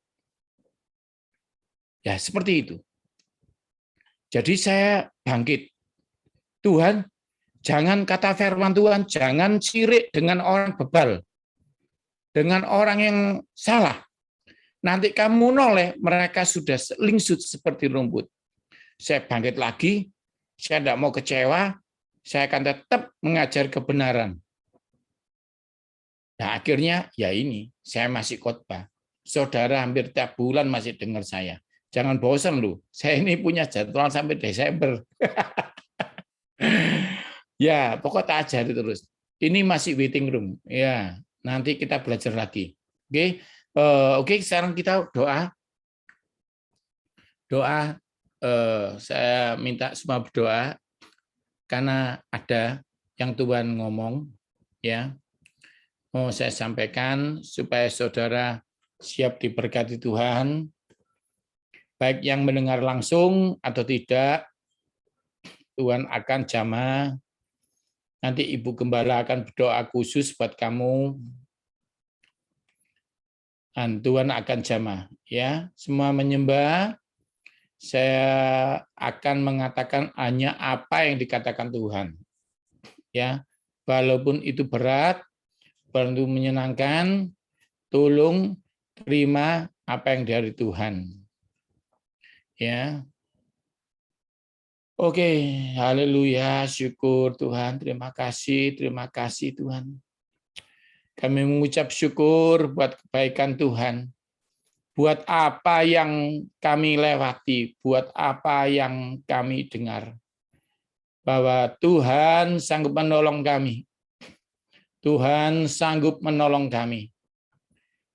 Ya, seperti itu. Jadi saya bangkit. Tuhan, jangan kata firman Tuhan, jangan sirik dengan orang bebal. Dengan orang yang salah. Nanti kamu noleh, mereka sudah lingsut seperti rumput. Saya bangkit lagi, saya tidak mau kecewa, saya akan tetap mengajar kebenaran. Nah, akhirnya ya ini, saya masih khotbah. Saudara hampir tiap bulan masih dengar saya. Jangan bosan lu, saya ini punya jadwal sampai Desember. Ya, pokoknya tak ajari terus. Ini masih waiting room. Ya, nanti kita belajar lagi. Oke, oke. Sekarang kita doa. Doa. Saya minta semua berdoa karena ada yang Tuhan ngomong. Ya, mau saya sampaikan supaya saudara siap diberkati Tuhan. Baik yang mendengar langsung atau tidak, Tuhan akan jamah. Nanti Ibu Gembala akan berdoa khusus buat kamu. Dan Tuhan akan jamah. Ya, semua menyembah. Saya akan mengatakan hanya apa yang dikatakan Tuhan. Ya, walaupun itu berat, walaupun menyenangkan, tolong terima apa yang dari Tuhan. Ya. Oke, haleluya, syukur Tuhan, terima kasih Tuhan. Kami mengucap syukur buat kebaikan Tuhan, buat apa yang kami lewati, buat apa yang kami dengar, bahwa Tuhan sanggup menolong kami. Tuhan sanggup menolong kami.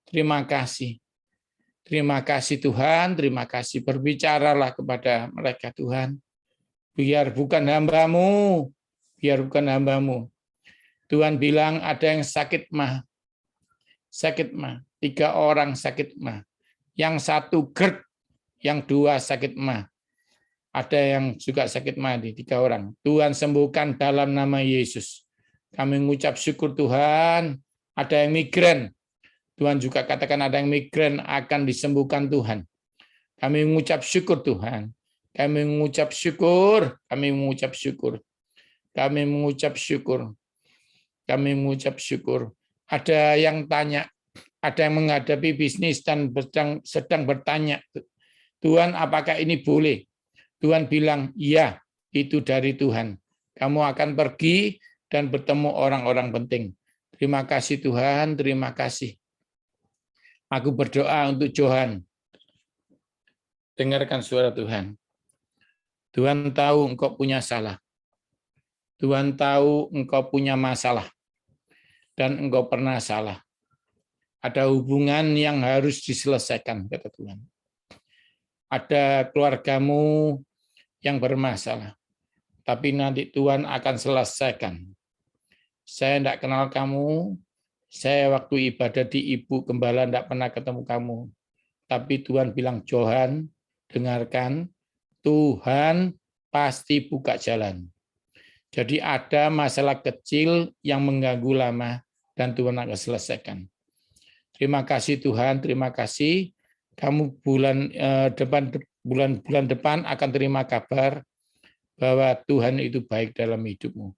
Terima kasih Tuhan, terima kasih. Berbicaralah kepada mereka Tuhan. Biar bukan hamba-Mu, biar bukan hamba-Mu. Tuhan bilang ada yang sakit mah. 3 orang sakit mah. Yang 1 GERD, yang 2 sakit mah. Ada yang juga sakit mah di 3 orang. Tuhan sembuhkan dalam nama Yesus. Kami mengucap syukur Tuhan. Ada yang migrain. Tuhan juga katakan ada yang migrain akan disembuhkan Tuhan. Kami mengucap syukur Tuhan. Kami mengucap syukur. Kami mengucap syukur. Kami mengucap syukur. Kami mengucap syukur. Ada yang tanya, ada yang menghadapi bisnis dan sedang bertanya, Tuhan apakah ini boleh? Tuhan bilang, iya, itu dari Tuhan. Kamu akan pergi dan bertemu orang-orang penting. Terima kasih Tuhan, terima kasih. Aku berdoa untuk Johan. Dengarkan suara Tuhan. Tuhan tahu engkau punya salah. Tuhan tahu engkau punya masalah. Dan engkau pernah salah. Ada hubungan yang harus diselesaikan, kata Tuhan. Ada keluargamu yang bermasalah. Tapi nanti Tuhan akan selesaikan. Saya tidak kenal kamu. Saya waktu ibadah di Ibu Gembala tidak pernah ketemu kamu. Tapi Tuhan bilang, Johan, dengarkan, Tuhan pasti buka jalan. Jadi ada masalah kecil yang mengganggu lama dan Tuhan akan selesaikan. Terima kasih Tuhan, terima kasih. Kamu bulan depan akan terima kabar bahwa Tuhan itu baik dalam hidupmu.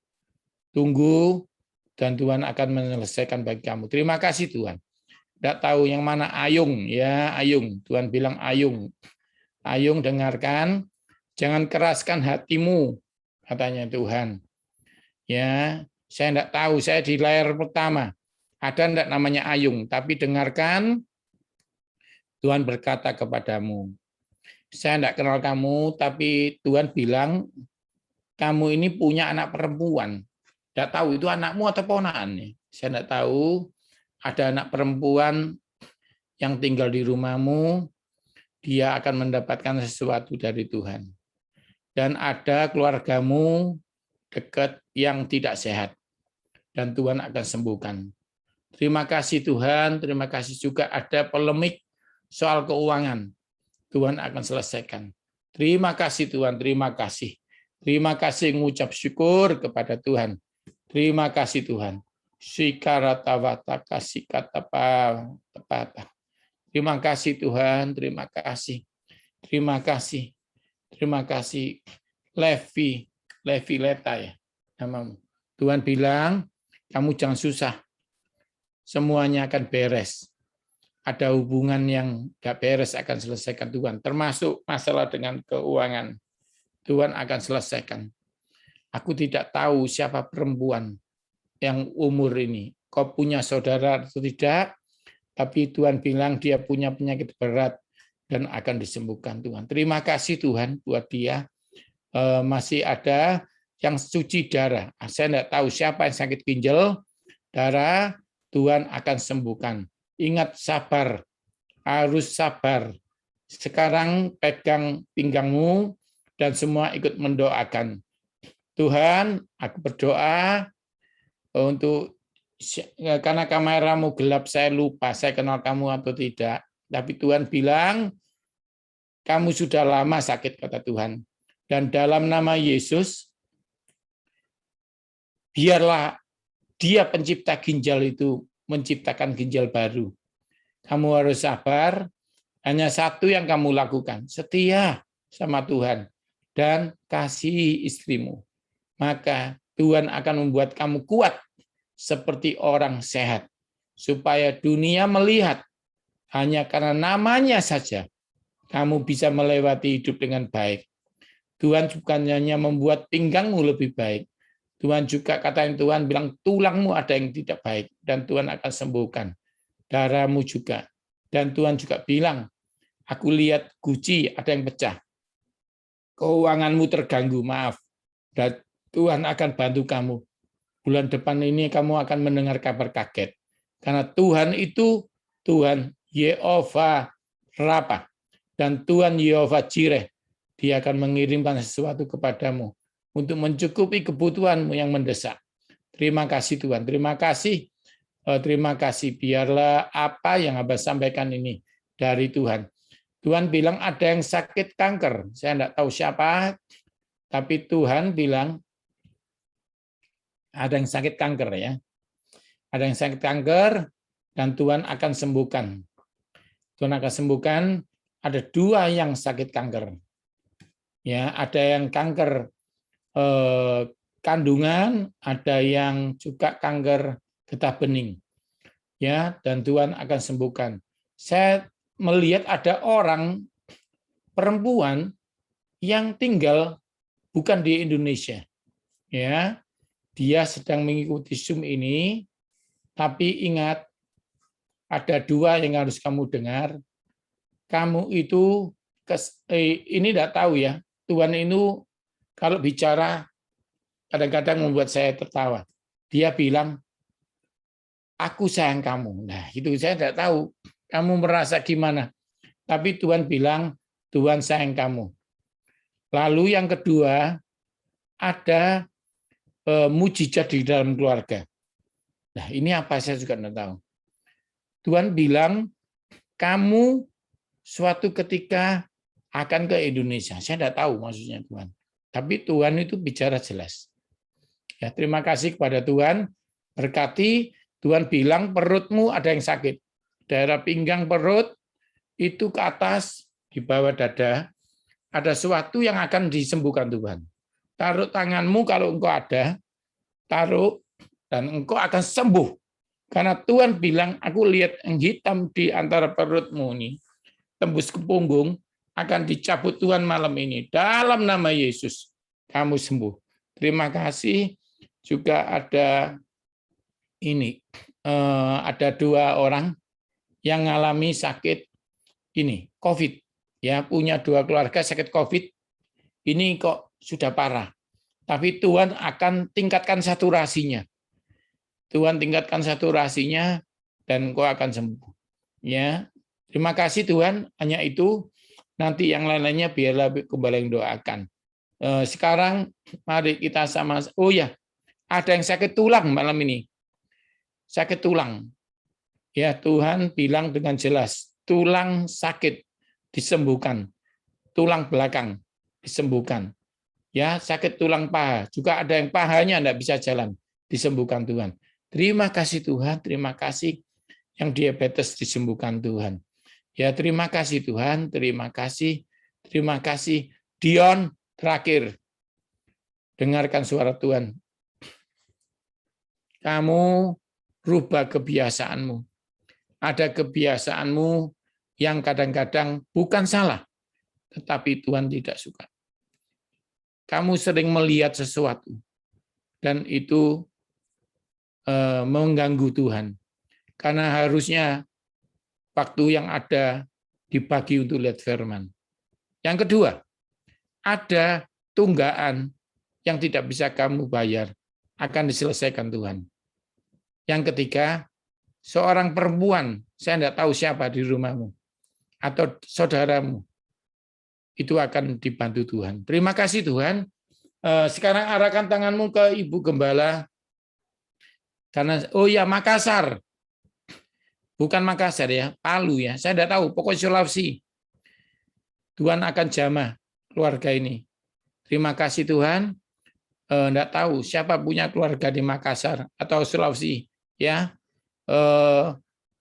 Tunggu dan Tuhan akan menyelesaikan bagi kamu. Terima kasih Tuhan. Tidak tahu yang mana Ayung, ya Ayung. Tuhan bilang Ayung. Ayung dengarkan, jangan keraskan hatimu, katanya Tuhan. Ya, saya tidak tahu, saya di layar pertama. Ada enggak namanya Ayung, tapi dengarkan, Tuhan berkata kepadamu. Saya tidak kenal kamu, tapi Tuhan bilang, kamu ini punya anak perempuan. Tidak tahu itu anakmu atau ponakan. Saya tidak tahu, ada anak perempuan yang tinggal di rumahmu, dia akan mendapatkan sesuatu dari Tuhan. Dan ada keluargamu dekat yang tidak sehat. Dan Tuhan akan sembuhkan. Terima kasih Tuhan, terima kasih juga ada polemik soal keuangan. Tuhan akan selesaikan. Terima kasih Tuhan, terima kasih. Terima kasih mengucap syukur kepada Tuhan. Terima kasih Tuhan. Sikaratawata kasih kata tepatah. Terima kasih Tuhan, terima kasih. Terima kasih. Terima kasih. Levi Leta ya namamu. Tuhan bilang, kamu jangan susah. Semuanya akan beres. Ada hubungan yang gak beres akan selesaikan Tuhan. Termasuk masalah dengan keuangan. Tuhan akan selesaikan. Aku tidak tahu siapa perempuan yang umur ini. Kau punya saudara atau tidak? Tapi Tuhan bilang dia punya penyakit berat dan akan disembuhkan Tuhan. Terima kasih Tuhan buat dia. Masih ada yang cuci darah. Saya tidak tahu siapa yang sakit ginjal, darah, Tuhan akan sembuhkan. Ingat sabar, harus sabar. Sekarang pegang pinggangmu dan semua ikut mendoakan. Tuhan, aku berdoa untuk karena kameramu gelap, saya lupa, saya kenal kamu atau tidak. Tapi Tuhan bilang, kamu sudah lama sakit, kata Tuhan. Dan dalam nama Yesus, biarlah Dia pencipta ginjal itu menciptakan ginjal baru. Kamu harus sabar, hanya satu yang kamu lakukan, setia sama Tuhan, dan kasihi istrimu. Maka Tuhan akan membuat kamu kuat, seperti orang sehat, supaya dunia melihat hanya karena namanya saja kamu bisa melewati hidup dengan baik. Tuhan bukan hanya membuat pinggangmu lebih baik, Tuhan juga kata Tuhan bilang tulangmu ada yang tidak baik dan Tuhan akan sembuhkan. Darahmu juga. Dan Tuhan juga bilang, aku lihat guci ada yang pecah. Keuanganmu terganggu, maaf. Dan Tuhan akan bantu kamu. Bulan depan ini kamu akan mendengar kabar kaget. Karena Tuhan itu Tuhan Yehova Rafa dan Tuhan Yehova Jireh. Dia akan mengirimkan sesuatu kepadamu untuk mencukupi kebutuhanmu yang mendesak. Terima kasih Tuhan, terima kasih. Terima kasih, biarlah apa yang hamba sampaikan ini dari Tuhan. Tuhan bilang ada yang sakit kanker, saya tidak tahu siapa, tapi Tuhan bilang ada yang sakit kanker ya. Ada yang sakit kanker dan Tuhan akan sembuhkan. Tuhan akan sembuhkan, ada 2 yang sakit kanker. Ya, ada yang kanker kandungan, ada yang juga kanker getah bening. Ya, dan Tuhan akan sembuhkan. Saya melihat ada orang perempuan yang tinggal bukan di Indonesia. Ya, dia sedang mengikuti Zoom ini, tapi ingat ada 2 yang harus kamu dengar. Kamu itu ini tidak tahu ya. Tuhan itu kalau bicara kadang-kadang membuat saya tertawa. Dia bilang, aku sayang kamu. Nah, itu saya tidak tahu. Kamu merasa gimana? Tapi Tuhan bilang, Tuhan sayang kamu. Lalu yang kedua, ada mujizat di dalam keluarga. Nah, ini apa saya juga tidak tahu. Tuhan bilang, kamu suatu ketika akan ke Indonesia. Saya tidak tahu maksudnya Tuhan. Tapi Tuhan itu bicara jelas. Ya, terima kasih kepada Tuhan. Berkati, Tuhan bilang perutmu ada yang sakit. Daerah pinggang perut itu ke atas, di bawah dada, ada sesuatu yang akan disembuhkan Tuhan. Taruh tanganmu kalau engkau ada, taruh, dan engkau akan sembuh. Karena Tuhan bilang, aku lihat yang hitam di antara perutmu ini, tembus ke punggung, akan dicabut Tuhan malam ini. Dalam nama Yesus, kamu sembuh. Terima kasih. Juga ada ini, ada 2 orang yang mengalami sakit ini, COVID. Ya, punya 2 keluarga sakit COVID. Ini kok sudah parah. Tapi Tuhan akan tingkatkan saturasinya. Tuhan tingkatkan saturasinya dan kau akan sembuh. Ya, terima kasih Tuhan. Hanya itu. Nanti yang lain-lainnya biarlah kembali yang doakan. Sekarang mari kita sama. Oh ya, ada yang sakit tulang malam ini. Sakit tulang. Ya, Tuhan bilang dengan jelas, tulang sakit disembuhkan. Tulang belakang disembuhkan. Ya, sakit tulang paha. Juga ada yang pahanya tidak bisa jalan, disembuhkan Tuhan. Terima kasih Tuhan, terima kasih yang diabetes disembuhkan Tuhan. Ya, terima kasih Tuhan, terima kasih. Terima kasih. Dion, terakhir. Dengarkan suara Tuhan. Kamu rubah kebiasaanmu. Ada kebiasaanmu yang kadang-kadang bukan salah, tetapi Tuhan tidak suka. Kamu sering melihat sesuatu, dan itu mengganggu Tuhan. Karena harusnya waktu yang ada dibagi untuk lihat firman. Yang kedua, ada tunggaan yang tidak bisa kamu bayar, akan diselesaikan Tuhan. Yang ketiga, seorang perempuan, saya tidak tahu siapa di rumahmu, atau saudaramu, itu akan dibantu Tuhan. Terima kasih Tuhan. Sekarang arahkan tanganmu ke Ibu Gembala. Karena, oh ya, Makassar. Bukan Makassar ya, Palu ya. Saya tidak tahu, pokoknya Sulawesi. Tuhan akan jamah keluarga ini. Terima kasih Tuhan. Tidak tahu siapa punya keluarga di Makassar atau Sulawesi. Ya,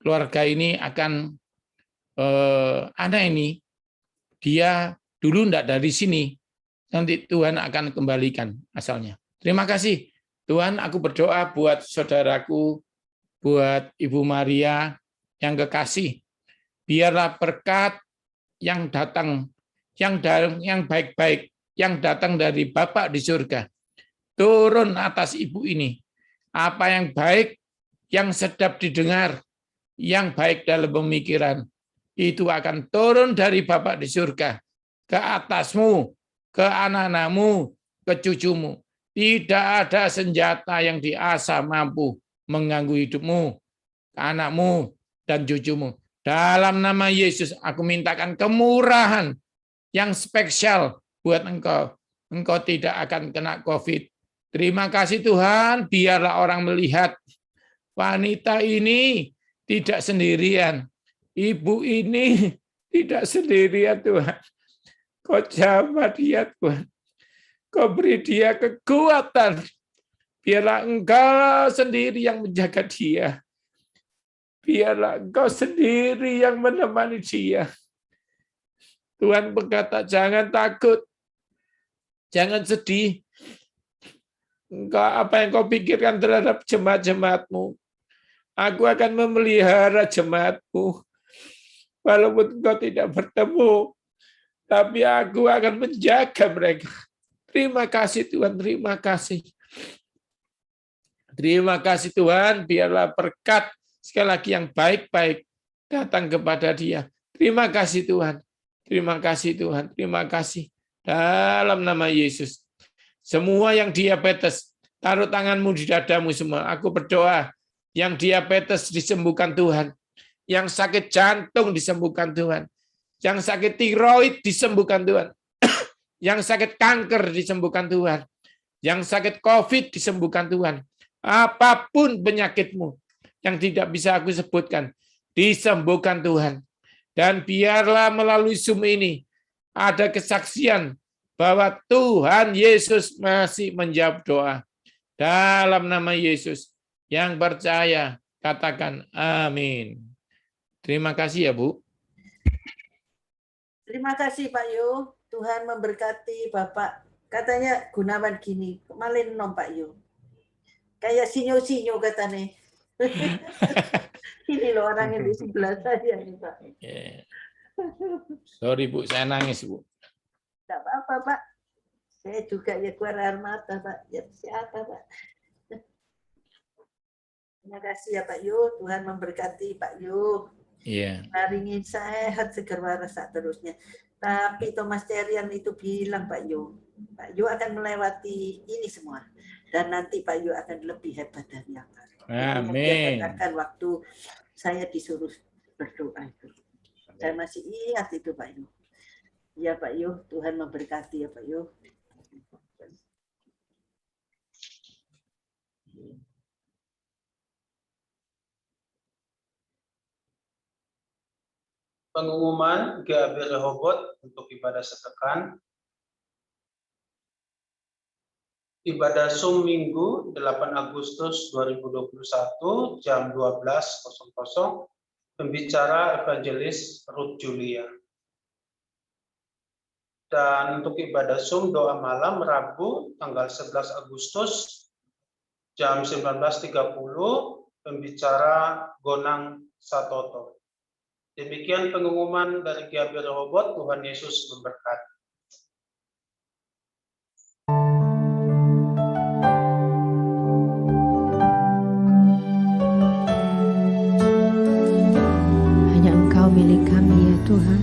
keluarga ini akan anak ini dia dulu tidak dari sini, nanti Tuhan akan kembalikan asalnya. Terima kasih Tuhan. Aku berdoa buat saudaraku, buat Ibu Maria yang kekasih, biarlah berkat yang datang, yang baik-baik, yang datang dari Bapa di surga turun atas ibu ini. Apa yang baik, yang sedap didengar, yang baik dalam pemikiran, itu akan turun dari Bapa di surga ke atasmu, ke anak-anakmu, ke cucumu. Tidak ada senjata yang diasah mampu mengganggu hidupmu, anakmu, dan cucumu. Dalam nama Yesus, aku mintakan kemurahan yang spesial buat engkau. engkau tidak akan kena COVID. Terima kasih Tuhan, biarlah orang melihat wanita ini tidak sendirian. Ibu ini tidak sendirian Tuhan. Kau jamah dia Tuhan. Kau beri dia kekuatan. Biarlah engkau sendiri yang menjaga dia. Biarlah engkau sendiri yang menemani dia. Tuhan berkata, jangan takut. Jangan sedih. Apa yang kau pikirkan terhadap jemaat-jemaatmu. Aku akan memelihara jemaatmu. Walaupun engkau tidak bertemu, tapi aku akan menjaga mereka. Terima kasih Tuhan, terima kasih. Terima kasih Tuhan, biarlah berkat sekali lagi yang baik-baik datang kepada dia. Terima kasih Tuhan, terima kasih Tuhan, terima kasih. Dalam nama Yesus, semua yang diabetes, taruh tanganmu di dadamu semua. Aku berdoa, yang diabetes disembuhkan Tuhan. Yang sakit jantung disembuhkan Tuhan. Yang sakit tiroid disembuhkan Tuhan. Yang sakit kanker disembuhkan Tuhan. Yang sakit COVID disembuhkan Tuhan. Apapun penyakitmu yang tidak bisa aku sebutkan, disembuhkan Tuhan. Dan biarlah melalui Zoom ini ada kesaksian bahwa Tuhan Yesus masih menjawab doa. Dalam nama Yesus, yang percaya katakan amin. Terima kasih ya Bu. Terima kasih Pak Yo. Tuhan memberkati Bapak. Katanya Gunawan gini, kemarin nom Pak Yo. Kayak sinyo-sinyo katanya. Ini loh orang yang di sebelah saya nih Pak. Yeah. Sorry Bu, saya nangis Bu. Tidak apa-apa Pak. Saya juga ya keluar air mata Pak. Ya siapa Pak. Terima kasih ya Pak Yo. Tuhan memberkati Pak Yo. Iya. Naringin sehat seger waras terusnya. Tapi Thomas Cerian itu bilang Pak Yo akan melewati ini semua dan nanti Pak Yo akan lebih hebat dari yang lain. Amin. Dia katakan waktu saya disuruh berdoa itu. Saya masih ingat itu Pak Yo. Ya Pak Yo, Tuhan memberkati ya Pak Yo. Pengumuman GAB Rehoboth untuk ibadah sepekan. Ibadah Zoom Minggu 8 Agustus 2021 jam 12.00. Pembicara Evangelis Ruth Julia. Dan untuk ibadah Zoom doa malam Rabu tanggal 11 Agustus jam 19.30. Pembicara Gonang Satoto. Demikian pengumuman dari GAB Rehoboth. Tuhan Yesus memberkati. Hanya Engkau milik kami ya Tuhan,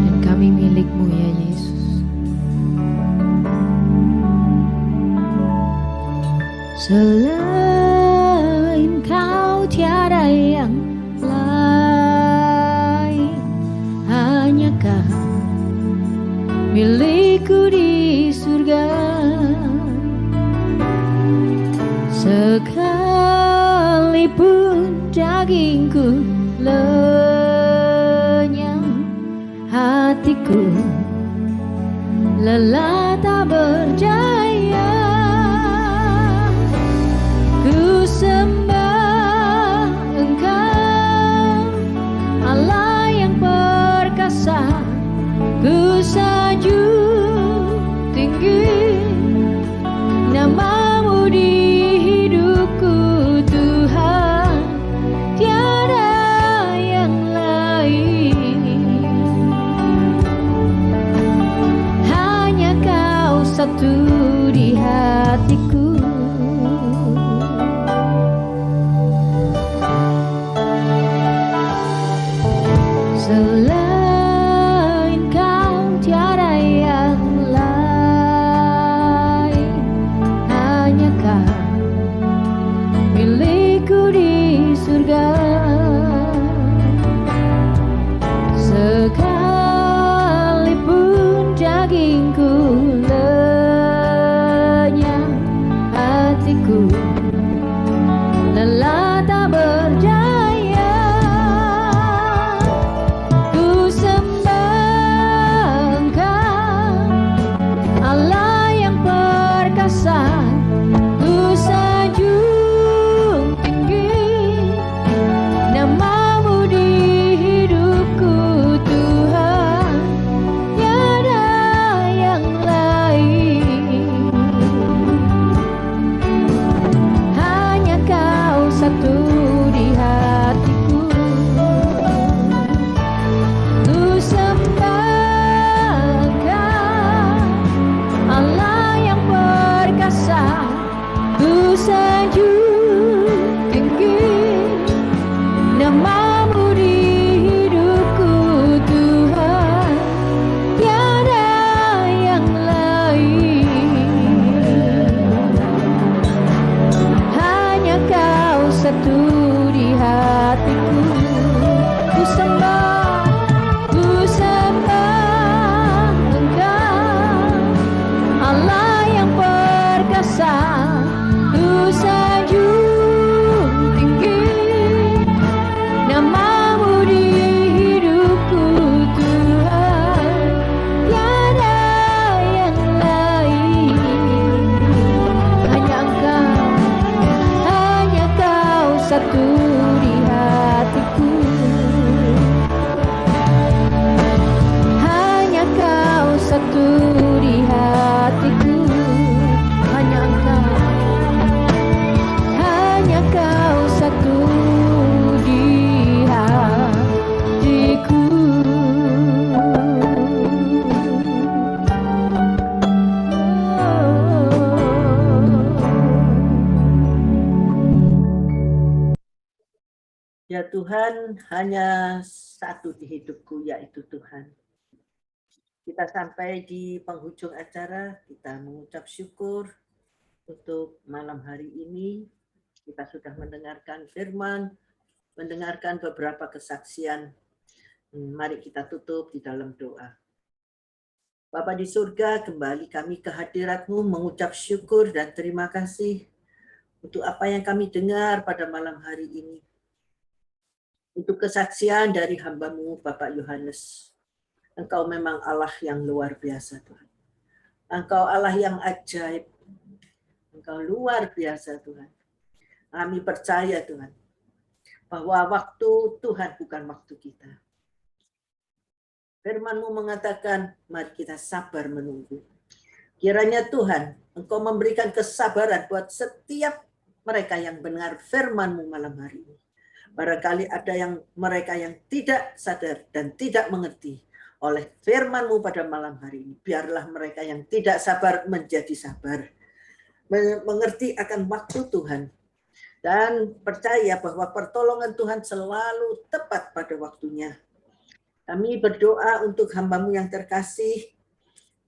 dan kami milik-Mu ya Yesus. Selain Kau tiada yang lain, hanya Kau milikku di surga. Sekalipun dagingku lenyap, hatiku lelah tak berdaya. Ku sembah Engkau, Allah yang perkasa. Ku sanjung tinggi nama-Mu di hidupku Tuhan, tiada yang lain. Hanya Kau satu Tuhan, hanya satu di hidupku, yaitu Tuhan. Kita sampai di penghujung acara, kita mengucap syukur untuk malam hari ini. Kita sudah mendengarkan firman, mendengarkan beberapa kesaksian. Mari kita tutup di dalam doa. Bapa di surga, kembali kami ke hadirat-Mu mengucap syukur dan terima kasih untuk apa yang kami dengar pada malam hari ini. Untuk kesaksian dari hamba-Mu, Bapak Yohanes. Engkau memang Allah yang luar biasa, Tuhan. Engkau Allah yang ajaib. Engkau luar biasa, Tuhan. Kami percaya, Tuhan, bahwa waktu Tuhan bukan waktu kita. Firman-Mu mengatakan, mari kita sabar menunggu. Kiranya Tuhan, Engkau memberikan kesabaran buat setiap mereka yang mendengar firman-Mu malam hari ini. Barangkali ada mereka yang tidak sadar dan tidak mengerti oleh firman-Mu pada malam hari ini. Biarlah mereka yang tidak sabar menjadi sabar. Mengerti akan waktu Tuhan. Dan percaya bahwa pertolongan Tuhan selalu tepat pada waktunya. Kami berdoa untuk hamba-Mu yang terkasih,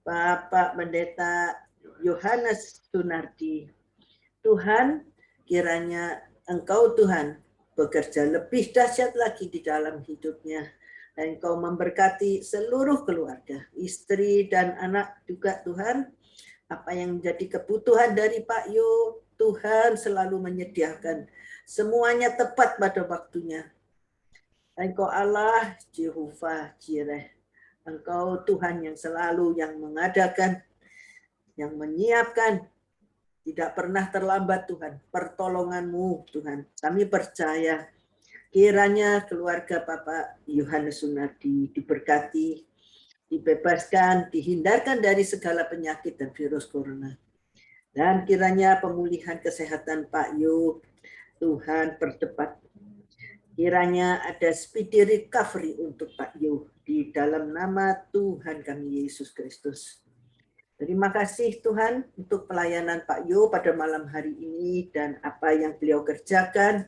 Bapak Pendeta Yohanes Sunardi. Tuhan, kiranya Engkau Tuhan bekerja lebih dahsyat lagi di dalam hidupnya. Dan Engkau memberkati seluruh keluarga, istri dan anak juga Tuhan. Apa yang menjadi kebutuhan dari Pak Yo, Tuhan selalu menyediakan. Semuanya tepat pada waktunya. Engkau Allah, Jehovah Jireh. Engkau Tuhan yang selalu yang mengadakan, yang menyiapkan. Tidak pernah terlambat Tuhan. Pertolongan-Mu Tuhan. Kami percaya kiranya keluarga Bapak Yohanes Sunardi diberkati, dibebaskan, dihindarkan dari segala penyakit dan virus corona. Dan kiranya pemulihan kesehatan Pak Yo, Tuhan percepat. Kiranya ada speedy recovery untuk Pak Yo di dalam nama Tuhan kami Yesus Kristus. Terima kasih Tuhan untuk pelayanan Pak Yo pada malam hari ini dan apa yang beliau kerjakan.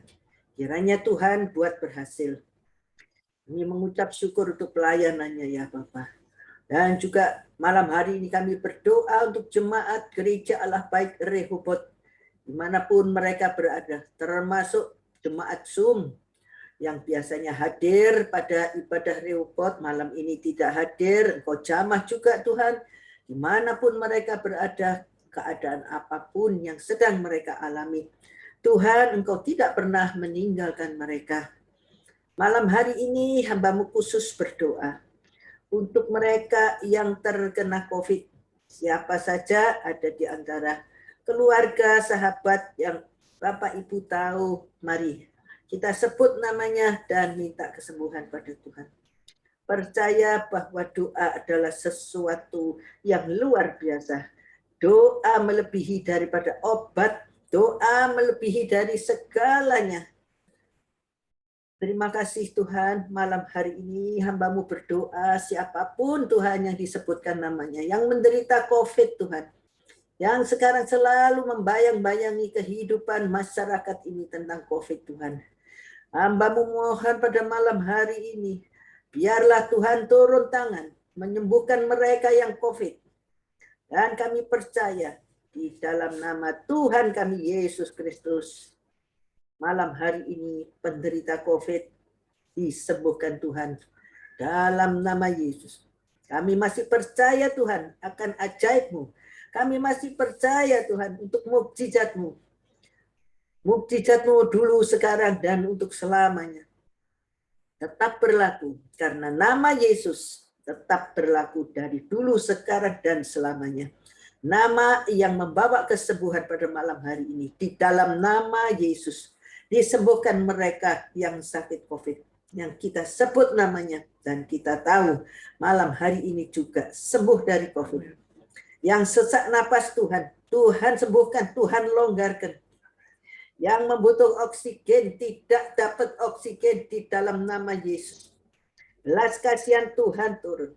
Kiranya Tuhan buat berhasil. Kami mengucap syukur untuk pelayanannya ya Bapak. Dan juga malam hari ini kami berdoa untuk jemaat Gereja Allah Baik Rehoboth dimanapun mereka berada, termasuk jemaat Zoom yang biasanya hadir pada ibadah Rehoboth, malam ini tidak hadir. Engkau jamah juga Tuhan, dimanapun mereka berada, keadaan apapun yang sedang mereka alami. Tuhan, Engkau tidak pernah meninggalkan mereka. Malam hari ini hamba-Mu khusus berdoa untuk mereka yang terkena COVID. Siapa saja ada di antara keluarga, sahabat yang Bapak Ibu tahu, mari kita sebut namanya dan minta kesembuhan pada Tuhan. Percaya bahwa doa adalah sesuatu yang luar biasa. Doa melebihi daripada obat, doa melebihi dari segalanya. Terima kasih Tuhan, malam hari ini hamba-Mu berdoa siapapun Tuhan yang disebutkan namanya, yang menderita COVID Tuhan, yang sekarang selalu membayang-bayangi kehidupan masyarakat ini tentang COVID Tuhan. Hamba-Mu mohon pada malam hari ini, biarlah Tuhan turun tangan, menyembuhkan mereka yang COVID. Dan kami percaya di dalam nama Tuhan kami Yesus Kristus, malam hari ini penderita COVID disembuhkan Tuhan dalam nama Yesus. Kami masih percaya Tuhan akan ajaib-Mu. Kami masih percaya Tuhan untuk mukjizat-Mu. Mukjizat-Mu dulu, sekarang, dan untuk selamanya. Tetap berlaku karena nama Yesus tetap berlaku dari dulu, sekarang, dan selamanya. Nama yang membawa kesembuhan pada malam hari ini. Di dalam nama Yesus disembuhkan mereka yang sakit COVID, yang kita sebut namanya, dan kita tahu malam hari ini juga sembuh dari COVID. Yang sesak napas Tuhan, Tuhan sembuhkan, Tuhan longgarkan. Yang membutuhkan oksigen tidak dapat oksigen di dalam nama Yesus. Belas kasihan Tuhan turun.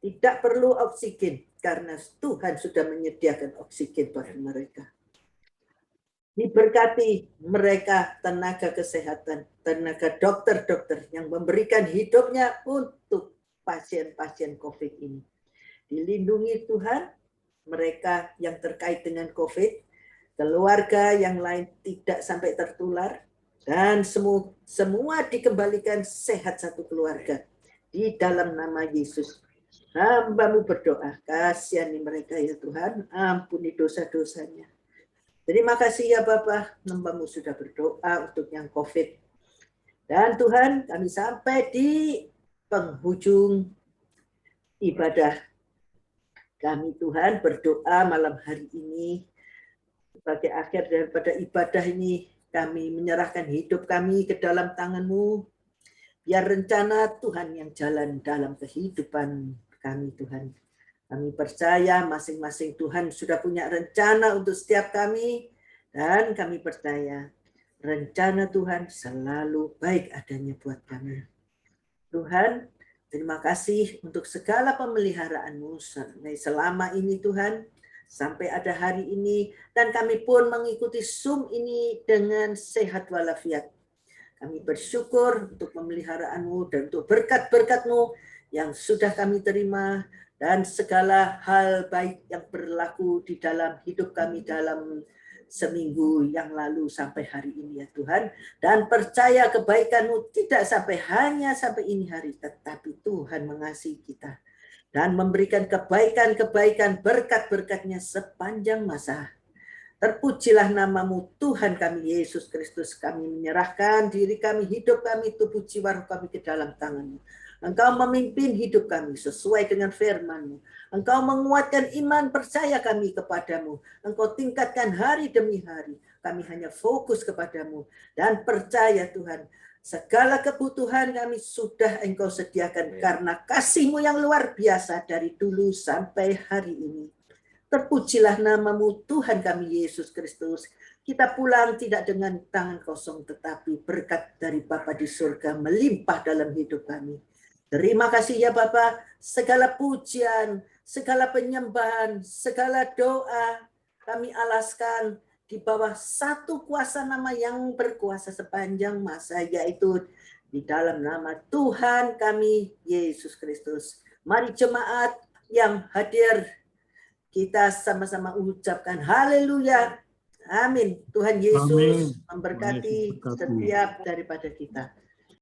Tidak perlu oksigen karena Tuhan sudah menyediakan oksigen bagi mereka. Diberkati mereka tenaga kesehatan, tenaga dokter-dokter yang memberikan hidupnya untuk pasien-pasien COVID ini. Dilindungi Tuhan mereka yang terkait dengan COVID, keluarga yang lain tidak sampai tertular, dan semua dikembalikan sehat satu keluarga. Di dalam nama Yesus, hamba-Mu berdoa, kasihani mereka ya Tuhan, ampuni dosa-dosanya. Terima kasih ya Bapak, hamba-Mu sudah berdoa untuk yang COVID. Dan Tuhan, kami sampai di penghujung ibadah kami Tuhan, berdoa malam hari ini sebagai akhir daripada ibadah ini, kami menyerahkan hidup kami ke dalam tangan-Mu. Biar rencana Tuhan yang jalan dalam kehidupan kami Tuhan. Kami percaya masing-masing Tuhan sudah punya rencana untuk setiap kami, dan kami percaya rencana Tuhan selalu baik adanya buat kami. Tuhan, terima kasih untuk segala pemeliharaan-Mu selama ini Tuhan, sampai ada hari ini, dan kami pun mengikuti Zoom ini dengan sehat walafiat. Kami bersyukur untuk pemeliharaan-Mu dan untuk berkat-berkat-Mu yang sudah kami terima, dan segala hal baik yang berlaku di dalam hidup kami dalam seminggu yang lalu sampai hari ini ya Tuhan. Dan percaya kebaikan-Mu tidak hanya sampai ini hari, tetapi Tuhan mengasihi kita dan memberikan kebaikan-kebaikan berkat-berkat-Nya sepanjang masa. Terpujilah nama-Mu Tuhan kami Yesus Kristus. Kami menyerahkan diri kami, hidup kami, tubuh jiwa roh kami ke dalam tangan-Mu. Engkau memimpin hidup kami sesuai dengan firman-Mu. Engkau menguatkan iman percaya kami kepadamu. Engkau tingkatkan hari demi hari. Kami hanya fokus kepadamu dan percaya Tuhan. Segala kebutuhan kami sudah Engkau sediakan karena kasih-Mu yang luar biasa dari dulu sampai hari ini. Terpujilah nama-Mu Tuhan kami Yesus Kristus. Kita pulang tidak dengan tangan kosong, tetapi berkat dari Bapa di surga melimpah dalam hidup kami. Terima kasih ya Bapa, segala pujian, segala penyembahan, segala doa kami alaskan di bawah satu kuasa nama yang berkuasa sepanjang masa, yaitu di dalam nama Tuhan kami Yesus Kristus. Mari jemaat yang hadir, kita sama-sama ucapkan haleluya. Amin. Tuhan Yesus memberkati setiap daripada kita.